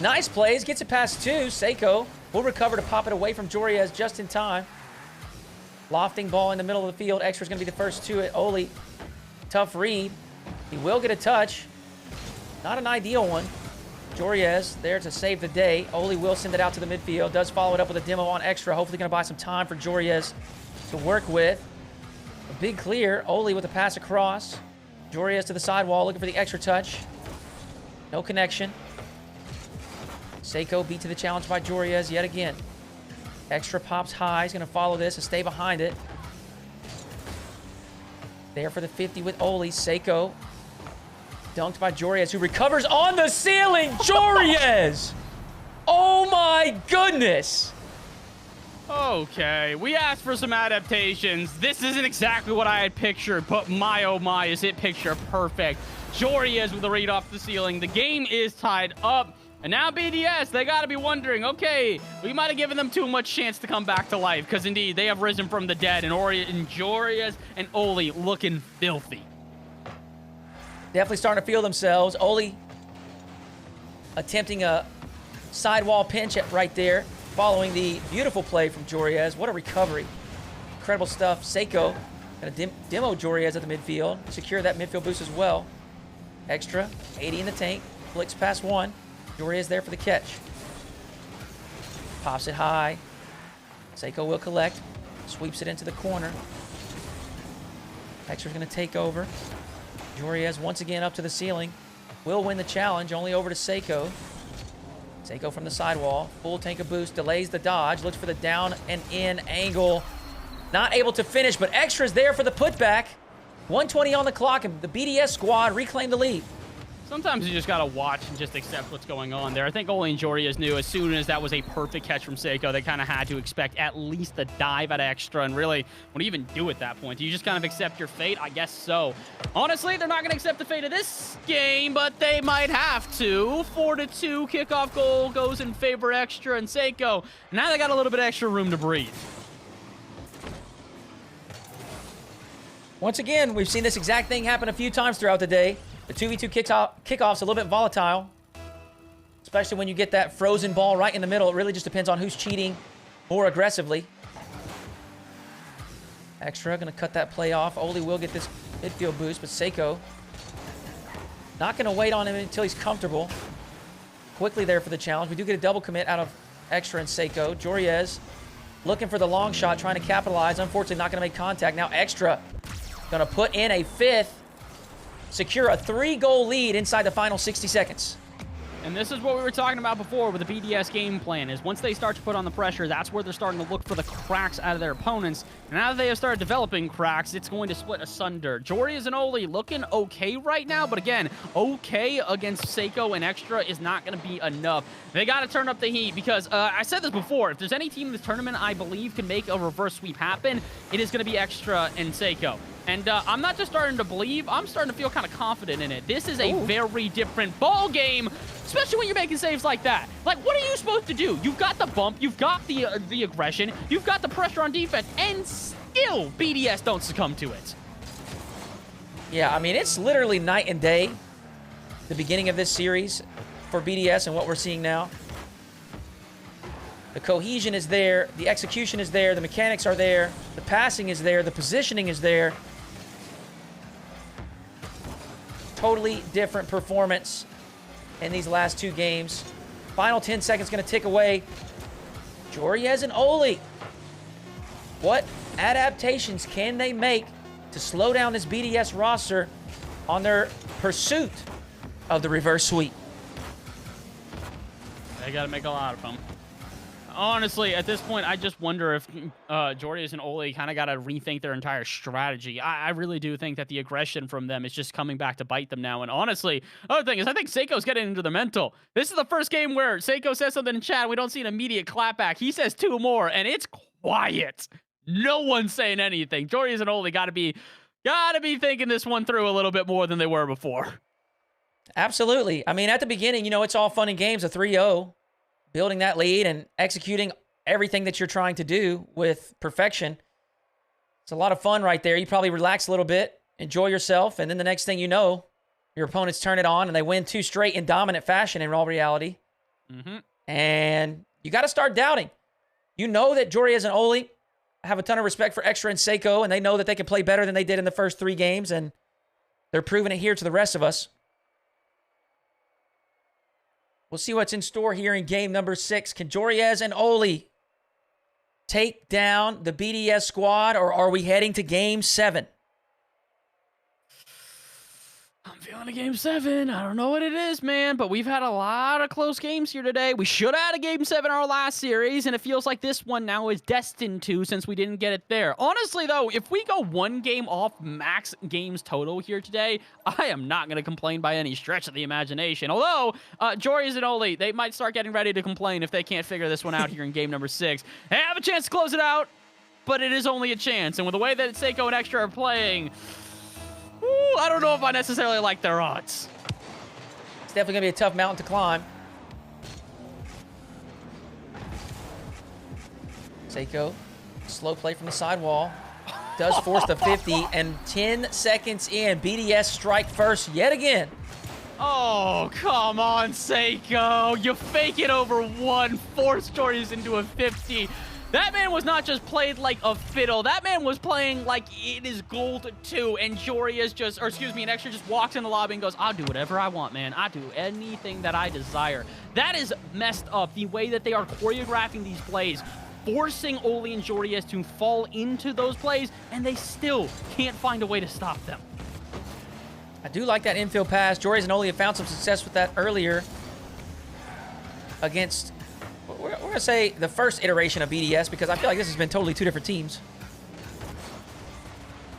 nice plays, gets it past 2. Seikoo will recover to pop it away from Joreuz just in time. Lofting ball in the middle of the field. Extra's going to be the first to it. Oaly, tough read. He will get a touch. Not an ideal one. Joreuz there to save the day. Oaly will send it out to the midfield. Does follow it up with a demo on Extra. Hopefully going to buy some time for Joreuz to work with. A big clear. Oaly with a pass across. Joreuz to the sidewall looking for the extra touch. No connection. Seikoo beat to the challenge by Joreuz yet again. Extra pops high. He's going to follow this and stay behind it. There for the 50 with Oaly. Seikoo dunked by Joreuz, who recovers on the ceiling. Joreuz! Oh my goodness! Okay, we asked for some adaptations. This isn't exactly what I had pictured, but my oh my, is it picture perfect. Joreuz with the read off the ceiling. The game is tied up. And now BDS, they got to be wondering, okay, we might have given them too much chance to come back to life, because indeed, they have risen from the dead, and Joreuz and Oaly looking filthy. Definitely starting to feel themselves. Oaly attempting a sidewall pinch right there, following the beautiful play from Joreuz. What a recovery. Incredible stuff. Seikoo going to demo Joreuz at the midfield, secure that midfield boost as well. Extra, 80 in the tank, flicks past 1. Joreuz there for the catch. Pops it high. Seikoo will collect. Sweeps it into the corner. Extra's going to take over. Joreuz once again up to the ceiling. Will win the challenge, only over to Seikoo. Seikoo from the sidewall. Full tank of boost, delays the dodge, looks for the down and in angle. Not able to finish, but Extra's there for the putback. 120 on the clock, and the BDS squad reclaim the lead. Sometimes you just gotta watch and just accept what's going on there. I think Oaly Joreuz knew as soon as that was a perfect catch from Seikoo, they kind of had to expect at least a dive at Extra. And really, what do you even do at that point? Do you just kind of accept your fate? I guess so. Honestly, they're not gonna accept the fate of this game, but they might have to. 4-2 kickoff goal goes in favor of Extra and Seikoo. Now they got a little bit extra room to breathe. Once again, we've seen this exact thing happen a few times throughout the day. The 2v2 kickoff's a little bit volatile, especially when you get that frozen ball right in the middle. It really just depends on who's cheating more aggressively. Extra going to cut that play off. Oaly will get this midfield boost, but Seikoo not going to wait on him until he's comfortable. Quickly there for the challenge. We do get a double commit out of Extra and Seikoo. Joreuz looking for the long shot, trying to capitalize. Unfortunately, not going to make contact. Now Extra going to put in a fifth. Secure a 3-goal lead inside the final 60 seconds. And this is what we were talking about before with the BDS game plan, is once they start to put on the pressure, that's where they're starting to look for the cracks out of their opponents. And now that they have started developing cracks, it's going to split asunder. Joreuz and Oaly looking okay right now, but again, okay against Seikoo and Extra is not going to be enough. They got to turn up the heat because I said this before, if there's any team in this tournament I believe can make a reverse sweep happen, it is going to be Extra and Seikoo. And I'm not just starting to believe, I'm starting to feel kind of confident in it. This is a very different ball game, especially when you're making saves like that. Like, what are you supposed to do? You've got the bump, you've got the aggression, you've got the pressure on defense, and still BDS don't succumb to it. Yeah, I mean, it's literally night and day, the beginning of this series for BDS and what we're seeing now. The cohesion is there, the execution is there, the mechanics are there, the passing is there, the positioning is there. Totally different performance in these last 2 games. Final 10 seconds going to tick away. Joreuz and Oaly. What adaptations can they make to slow down this BDS roster on their pursuit of the reverse sweep? They got to make a lot of them. Honestly, at this point, I just wonder if Joreuz and Oaly kind of got to rethink their entire strategy. I really do think that the aggression from them is just coming back to bite them now. And honestly, other thing is, I think Seikoo's getting into the mental. This is the first game where Seikoo says something in chat. We don't see an immediate clapback. He says 2 more, and it's quiet. No one's saying anything. Joreuz and Oaly got to be thinking this one through a little bit more than they were before. Absolutely. I mean, at the beginning, you know, it's all fun and games, a 3-0. Building that lead and executing everything that you're trying to do with perfection. It's a lot of fun right there. You probably relax a little bit, enjoy yourself, and then the next thing you know, your opponents turn it on and they win 2 straight in dominant fashion in all reality. And you got to start doubting. You know that Joreuz and Oaly have a ton of respect for Extra and Seikoo, and they know that they can play better than they did in the first 3 games, and they're proving it here to the rest of us. We'll see what's in store here in game number 6. Can Joreuz and Oaly take down the BDS squad, or are we heading to game 7? I'm feeling a game 7. I don't know what it is, man, but we've had a lot of close games here today. We should have had a game 7 our last series, and it feels like this one now is destined to, since we didn't get it there. Honestly, though, if we go 1 game off max games total here today, I am not going to complain by any stretch of the imagination. Although, Joreuz and Oaly, they might start getting ready to complain if they can't figure this one out here in game number 6. They have a chance to close it out, but it is only a chance, and with the way that Seikoo and Extra are playing, I don't know if I necessarily like their odds. It's definitely going to be a tough mountain to climb. Seikoo, slow play from the sidewall. Does force the 50, and 10 seconds in, BDS strike first yet again. Oh, come on, Seikoo. You fake it over 1, force Joreuz into a 50. That man was not just played like a fiddle. That man was playing like it is gold too. And Joreuz just, or excuse me, an Extra just walks in the lobby and goes, I'll do whatever I want, man. I do anything that I desire. That is messed up. The way that they are choreographing these plays forcing Oaly and Joreuz to fall into those plays, and they still can't find a way to stop them. I do like that infield pass. Joreuz and Oaly have found some success with that earlier against, we're going to say, the first iteration of BDS, because I feel like this has been totally two different teams.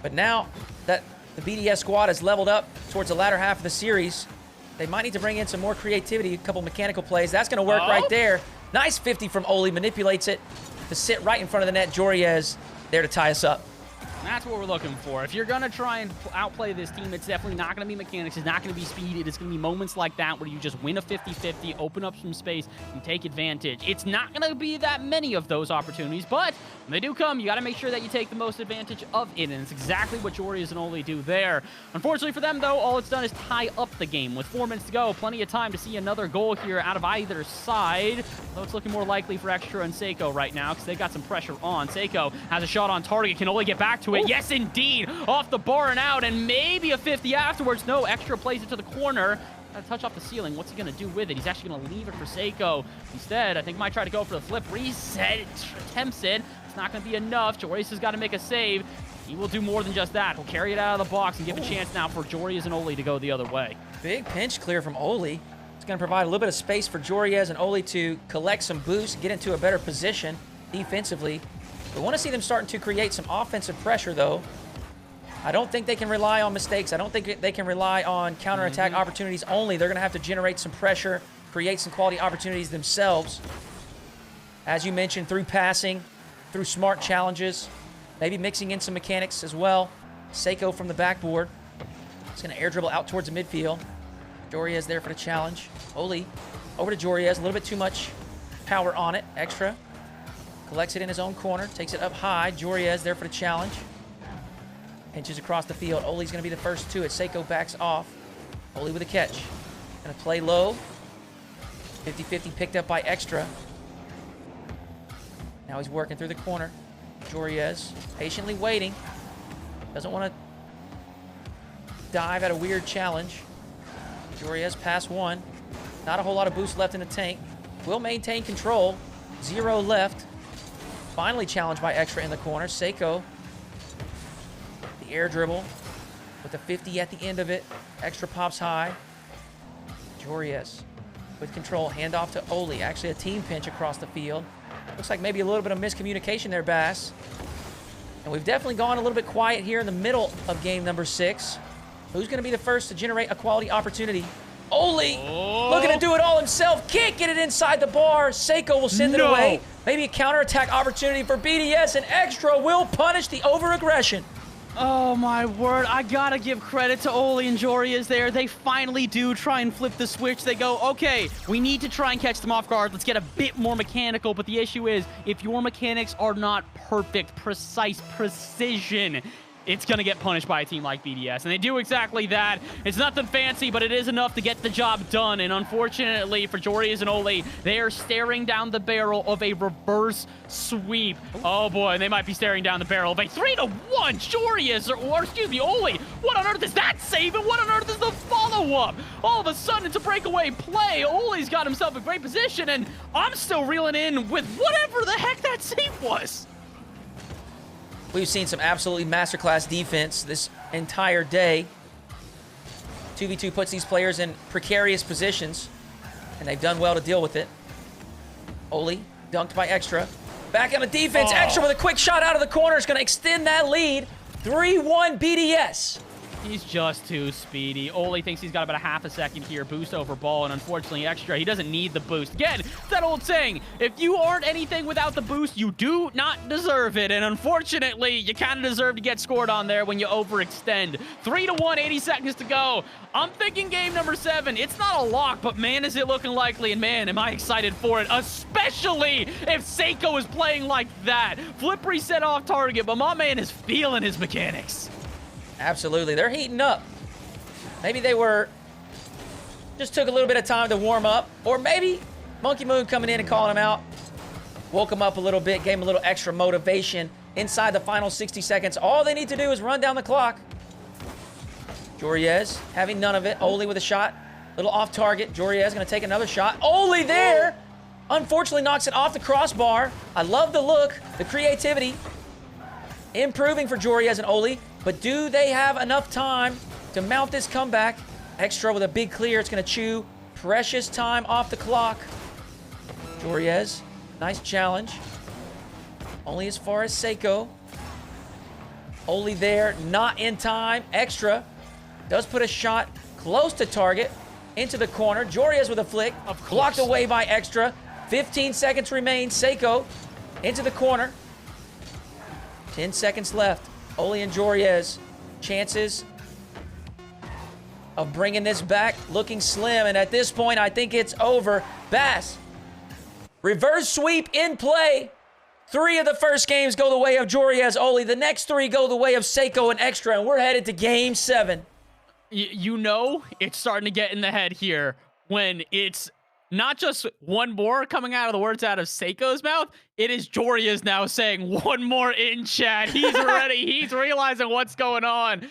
But now that the BDS squad has leveled up towards the latter half of the series, they might need to bring in some more creativity, a couple mechanical plays. That's going to work right there. Nice 50 from Oaly, manipulates it to sit right in front of the net. Joreuz there to tie us up. That's what we're looking for. If you're going to try and outplay this team, it's definitely not going to be mechanics. It's not going to be speed. It is going to be moments like that where you just win a 50-50, open up some space, and take advantage. It's not going to be that many of those opportunities, but when they do come, you got to make sure that you take the most advantage of it, and it's exactly what Joreuz and Oaly do there. Unfortunately for them, though, all it's done is tie up the game. With 4 minutes to go, plenty of time to see another goal here out of either side, though it's looking more likely for Extra and Seikoo right now because they got some pressure on. Seikoo has a shot on target, can only get back to it. Yes, indeed. Off the bar and out, and maybe a 50 afterwards. No, Extra plays it to the corner. Got to touch off the ceiling. What's he going to do with it? He's actually going to leave it for Seikoo. Instead, I think might try to go for the flip. Reset. Attempts it. It's not going to be enough. Joreuz has got to make a save. He will do more than just that. He'll carry it out of the box and give a chance now for Joreuz and Oaly to go the other way. Big pinch clear from Oaly. It's going to provide a little bit of space for Joreuz and Oaly to collect some boosts, get into a better position defensively. We want to see them starting to create some offensive pressure, though. I don't think they can rely on mistakes. I don't think they can rely on counterattack opportunities only. They're going to have to generate some pressure, create some quality opportunities themselves. As you mentioned, through passing, through smart challenges, maybe mixing in some mechanics as well. Seikoo from the backboard. He's going to air dribble out towards the midfield. Joreuz there for the challenge. Oaly over to Joreuz. A little bit too much power on it. Extra. Collects it in his own corner. Takes it up high. Joreuz there for the challenge. Pinches across the field. Oaly's going to be the first to it. Seikoo backs off. Oaly with a catch. Going to play low. 50-50 picked up by Extra. Now he's working through the corner. Joreuz patiently waiting. Doesn't want to dive at a weird challenge. Joreuz pass one. Not a whole lot of boost left in the tank. Will maintain control. 0 left. Finally challenged by Extra in the corner. Seikoo. The air dribble with a 50 at the end of it. Extra pops high. Joreuz with control. Handoff to Oaly. Actually a team pinch across the field. Looks like maybe a little bit of miscommunication there, Bass. And we've definitely gone a little bit quiet here in the middle of game number 6. Who's going to be the first to generate a quality opportunity? Oaly looking to do it all himself. Can't get it inside the bar. Seikoo will send it away. Maybe a counterattack opportunity for BDS, and Extra will punish the over-aggression. Oh my word, I gotta give credit to Oaly and Joreuz there. They finally do try and flip the switch. They go, okay, we need to try and catch them off guard. Let's get a bit more mechanical. But the issue is, if your mechanics are not perfect, precise, precision, it's going to get punished by a team like BDS. And they do exactly that. It's nothing fancy, but it is enough to get the job done. And unfortunately for Joreuz and Oaly, they are staring down the barrel of a reverse sweep. Oh boy, they might be staring down the barrel of a 3-1 Joreuz, or excuse me, Oaly. What on earth is that save? And what on earth is the follow-up? All of a sudden, it's a breakaway play. Oaly's got himself a great position, and I'm still reeling in with whatever the heck that save was. We've seen some absolutely masterclass defense this entire day. 2v2 puts these players in precarious positions, and they've done well to deal with it. Oaly, dunked by Extra. Back on the defense, Extra with a quick shot out of the corner is going to extend that lead. 3-1 BDS. He's just too speedy. Oaly thinks he's got about a half a second here. Boost over ball, and unfortunately Extra, he doesn't need the boost. Again, it's that old saying, if you aren't anything without the boost, you do not deserve it. And unfortunately, you kind of deserve to get scored on there when you overextend. 3-1, 80 seconds to go. I'm thinking game number 7. It's not a lock, but man, is it looking likely. And man, am I excited for it, especially if Seikoo is playing like that. Flip reset off target, but my man is feeling his mechanics. Absolutely. They're heating up. Maybe they just took a little bit of time to warm up. Or maybe Monkey Moon coming in and calling them out woke them up a little bit, gave them a little extra motivation inside the final 60 seconds. All they need to do is run down the clock. Joreuz having none of it. Oaly with a shot. Little off target. Joreuz going to take another shot. Oaly there. Unfortunately, knocks it off the crossbar. I love the look, the creativity. Improving for Joreuz and Oaly, but do they have enough time to mount this comeback? Extra with a big clear. It's going to chew precious time off the clock. Joreuz, nice challenge. Only as far as Seikoo. Oaly there, not in time. Extra does put a shot close to target into the corner. Joreuz with a flick, blocked away by Extra. 15 seconds remain. Seikoo into the corner. 10 seconds left. Oaly and Joreuz, chances of bringing this back looking slim. And at this point, I think it's over. Bass, reverse sweep in play. 3 of the first games go the way of Joreuz, Oaly. The next 3 go the way of Seikoo and Extra, and we're headed to Game 7. You know it's starting to get in the head here when it's not just one more coming out of the words out of Seikoo's mouth. It is Joreuz now saying one more in chat. He's ready. He's realizing what's going on.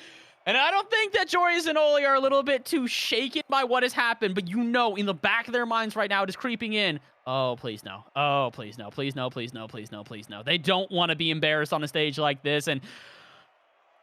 And I don't think that Joreuz and Oaly are a little bit too shaken by what has happened, but you know in the back of their minds right now it is creeping in. Oh, please no. Oh, please no. Please no, please no, please no, please no. They don't want to be embarrassed on a stage like this. And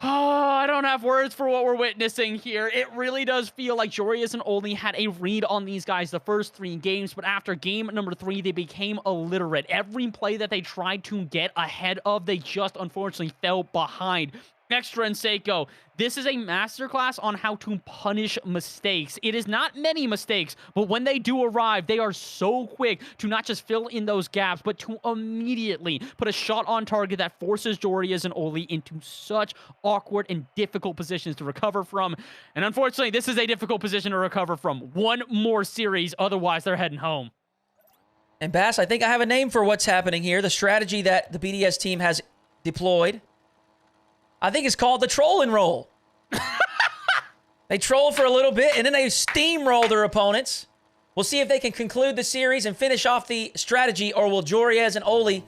oh, I don't have words for what we're witnessing here. It really does feel like Joreuz and Oaly had a read on these guys the first 3 games, but after game number 3, they became illiterate. Every play that they tried to get ahead of, they just unfortunately fell behind. Extra and Seikoo, this is a masterclass on how to punish mistakes. It is not many mistakes, but when they do arrive, they are so quick to not just fill in those gaps, but to immediately put a shot on target that forces Joreuz and Oaly into such awkward and difficult positions to recover from. And unfortunately, this is a difficult position to recover from. One more series, otherwise they're heading home. And Bass, I think I have a name for what's happening here. The strategy that the BDS team has deployed. I think it's called the troll and roll. They troll for a little bit, and then they steamroll their opponents. We'll see if they can conclude the series and finish off the strategy, or will Joreuz and Oaly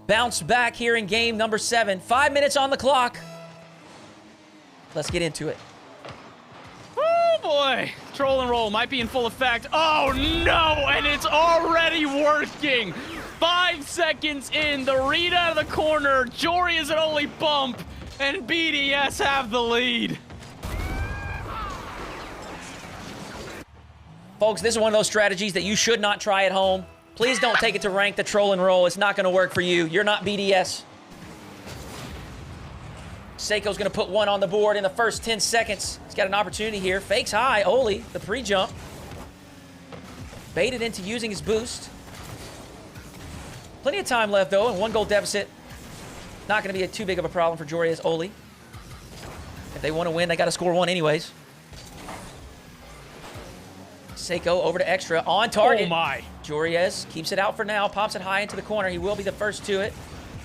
bounce back here in game number 7. 5 minutes on the clock. Let's get into it. Oh, boy. Troll and roll might be in full effect. Oh, no, and it's already working. 5 seconds in, the read out of the corner. Joreuz and Oaly bump. And BDS have the lead. Folks, this is one of those strategies that you should not try at home. Please don't take it to rank the troll and roll. It's not going to work for you. You're not BDS. Seikoo's going to put 1 on the board in the first 10 seconds. He's got an opportunity here. Fakes high. Oaly, the pre-jump. Baited into using his boost. Plenty of time left, though, and 1 goal deficit. Not going to be too big of a problem for Joreuz, Oaly. If they want to win, they got to score 1 anyways. Seikoo over to Extra on target. Oh my. Joreuz keeps it out for now, pops it high into the corner. He will be the first to it.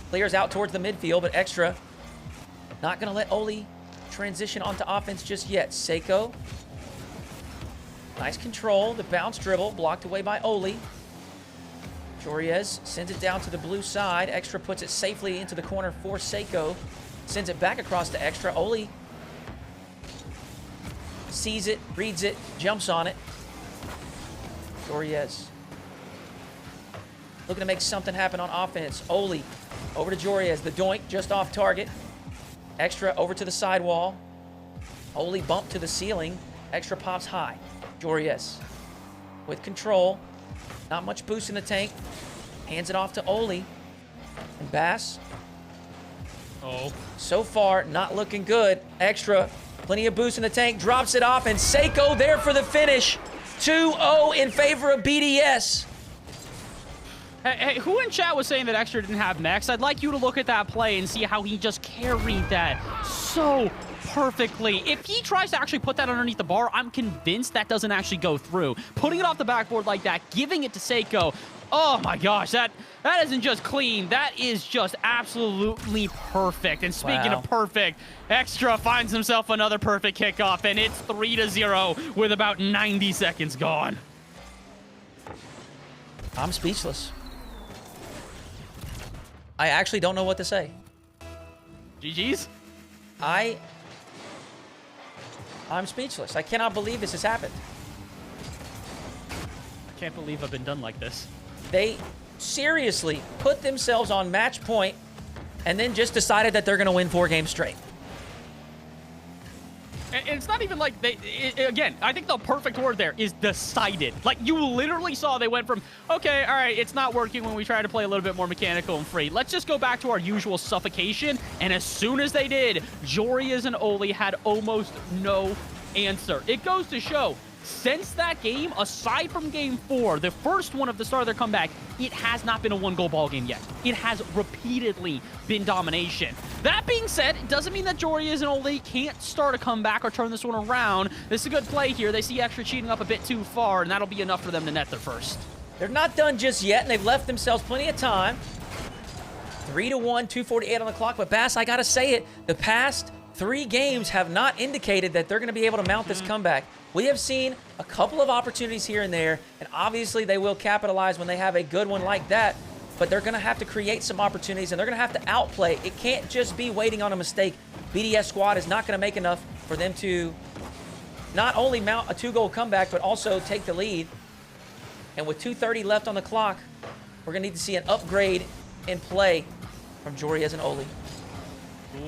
Clears out towards the midfield, but Extra not going to let Oaly transition onto offense just yet. Seikoo. Nice control. The bounce dribble blocked away by Oaly. Joreuz sends it down to the blue side. Extra puts it safely into the corner for Seikoo. Sends it back across to Extra. Oaly sees it, reads it, jumps on it. Joreuz looking to make something happen on offense. Oaly over to Joreuz. The doink just off target. Extra over to the sidewall. Oaly bumped to the ceiling. Extra pops high. Joreuz with control. Not much boost in the tank. Hands it off to Oaly. And Bass. Oh. So far, not looking good. Extra. Plenty of boost in the tank. Drops it off. And Seikoo there for the finish. 2-0 in favor of BDS. Hey, who in chat was saying that Extra didn't have mechs? I'd like you to look at that play and see how he just carried that so perfectly. If he tries to actually put that underneath the bar, I'm convinced that doesn't actually go through. Putting it off the backboard like that, giving it to Seikoo, oh my gosh, that isn't just clean, that is just absolutely perfect. And speaking of perfect, Extra finds himself another perfect kickoff, and it's 3-0 with about 90 seconds gone. I'm speechless. I actually don't know what to say. GG's? I'm speechless. I cannot believe this has happened. I can't believe I've been done like this. They seriously put themselves on match point and then just decided that they're going to win 4 games straight. And it's not even like again, I think the perfect word there is decided. Like, you literally saw they went from, okay, all right, it's not working when we try to play a little bit more mechanical and free. Let's just go back to our usual suffocation. And as soon as they did, Joreuz and Oaly had almost no answer. It goes to show, since that game, aside from game 4, the first one of the start of their comeback, it has not been a 1-goal ball game yet. It has repeatedly been domination. That being said, it doesn't mean that Joreuz and Oaly can't start a comeback or turn this one around. This is a good play here. They see Extra cheating up a bit too far, and that'll be enough for them to net their first. They're not done just yet, and they've left themselves plenty of time. 3-1, 2:48 on the clock, but Bass, I gotta say it, the past 3 games have not indicated that they're going to be able to mount this comeback. We have seen a couple of opportunities here and there, and obviously they will capitalize when they have a good one like that, but they're going to have to create some opportunities, and they're going to have to outplay. It can't just be waiting on a mistake. BDS squad is not going to make enough for them to not only mount a 2-goal comeback, but also take the lead. And with 2:30 left on the clock, we're going to need to see an upgrade in play from Joreuz and Oaly.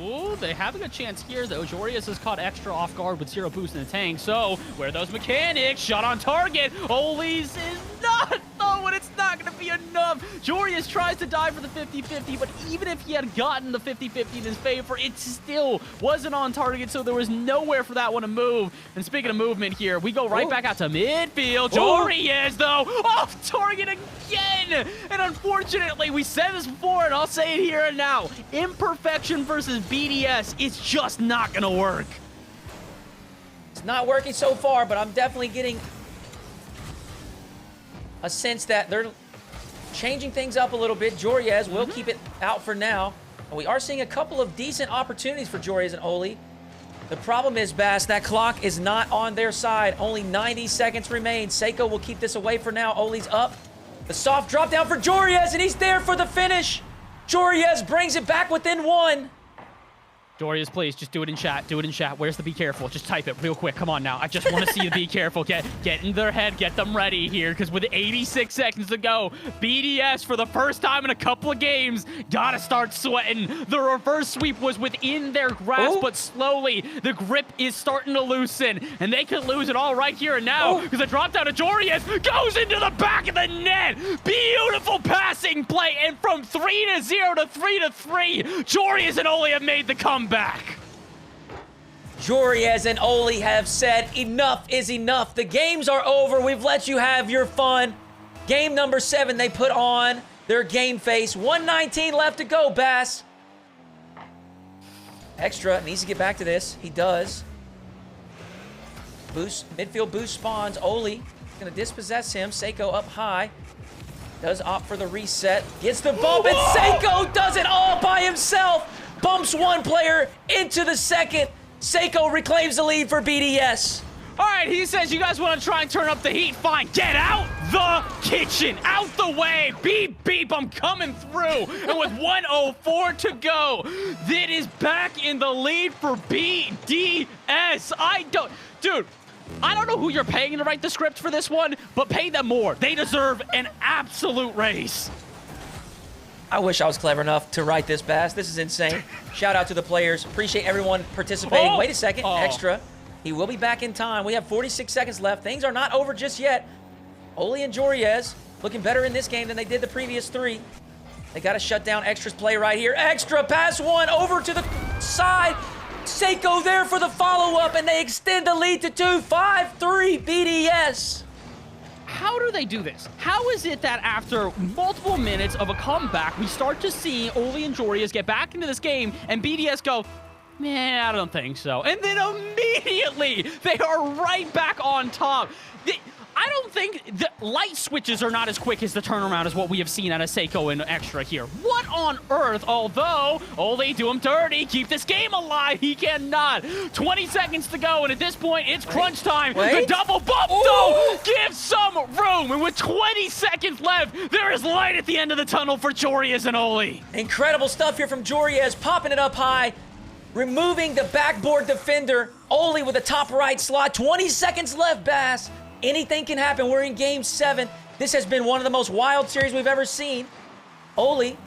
Ooh, they have a good chance here, though. Joreuz has caught Extra off guard with 0 boost in the tank. So, where are those mechanics? Shot on target. Oaly's is not, though, and it's not going to be enough. Joreuz tries to dive for the 50-50, but even if he had gotten the 50-50 in his favor, it still wasn't on target, so there was nowhere for that one to move. And speaking of movement here, we go right back out to midfield. Joreuz, though, off target again. And unfortunately, we said this before, and I'll say it here and now. Imperfection versus BDS is just not going to work. It's not working so far, but I'm definitely getting a sense that they're changing things up a little bit. Joreuz will keep it out for now. And we are seeing a couple of decent opportunities for Joreuz and Oaly. The problem is, Bass, that clock is not on their side. Only 90 seconds remain. Seikoo will keep this away for now. Oaly's up. The soft drop down for Joreuz, and he's there for the finish. Joreuz brings it back within 1. Joreuz, please, just do it in chat. Do it in chat. Where's the be careful? Just type it real quick. Come on now. I just want to see the be careful. Get in their head. Get them ready here, because with 86 seconds to go, BDS, for the first time in a couple of games, gotta start sweating. The reverse sweep was within their grasp, but slowly the grip is starting to loosen, and they could lose it all right here and now, because the drop down to Joreuz goes into the back of the net. Beautiful passing play, and from 3-0 to 3-3, Joreuz and Oaly have made the comeback. Joreuz and Oaly have said enough is enough. The games are over. We've let you have your fun. Game number 7, they put on their game face. 1:19 left to go, Bass. Extra needs to get back to this. He does. Boost, midfield boost spawns. Oaly going to dispossess him. Seikoo up high. Does opt for the reset. Gets the bump, and Seikoo does it all by himself. Bumps one player into the second. Seikoo reclaims the lead for BDS. All right, he says you guys want to try and turn up the heat. Fine, get out the kitchen, out the way. Beep, beep, I'm coming through. And with 1:04 to go, that is back in the lead for BDS. Dude, I don't know who you're paying to write the script for this one, but pay them more. They deserve an absolute race. I wish I was clever enough to write this, Bass. This is insane. Shout out to the players. Appreciate everyone participating. Wait a second. Extra. He will be back in time. We have 46 seconds left. Things are not over just yet. Oaly and Joreuz looking better in this game than they did the previous 3. They got to shut down Extra's play right here. Extra pass 1 over to the side. Seikoo there for the follow-up, and they extend the lead to 2. 5-3 BDS. How do they do this? How is it that after multiple minutes of a comeback, we start to see Oaly and Joreuz get back into this game, and BDS go, man, I don't think so. And then immediately, they are right back on top. I don't think the light switches are not as quick as the turnaround as what we have seen out of Seikoo and Extra here. What on earth? Although, Oaly, do him dirty. Keep this game alive. He cannot. 20 seconds to go, and at this point, it's crunch time. The double bump, though, gives some room. And with 20 seconds left, there is light at the end of the tunnel for Joreuz and Oaly. Incredible stuff here from Joreuz, popping it up high, removing the backboard defender. Oaly with a top right slot. 20 seconds left, Bass. Anything can happen. We're in game 7. This has been one of the most wild series we've ever seen. Oaly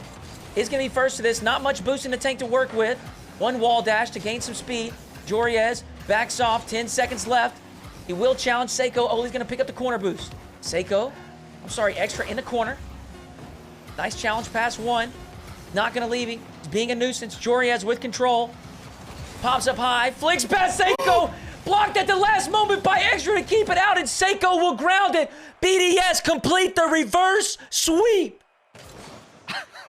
is going to be first to this. Not much boost in the tank to work with. One wall dash to gain some speed. Joreuz backs off. 10 seconds left. He will challenge Seikoo. Oaly's going to pick up the corner boost. Seikoo, extra in the corner. Nice challenge pass one. Not going to leave him. He's being a nuisance. Joreuz with control. Pops up high. Flicks past Seikoo. Blocked at the last moment by Extra to keep it out, and Seikoo will ground it. BDS complete the reverse sweep.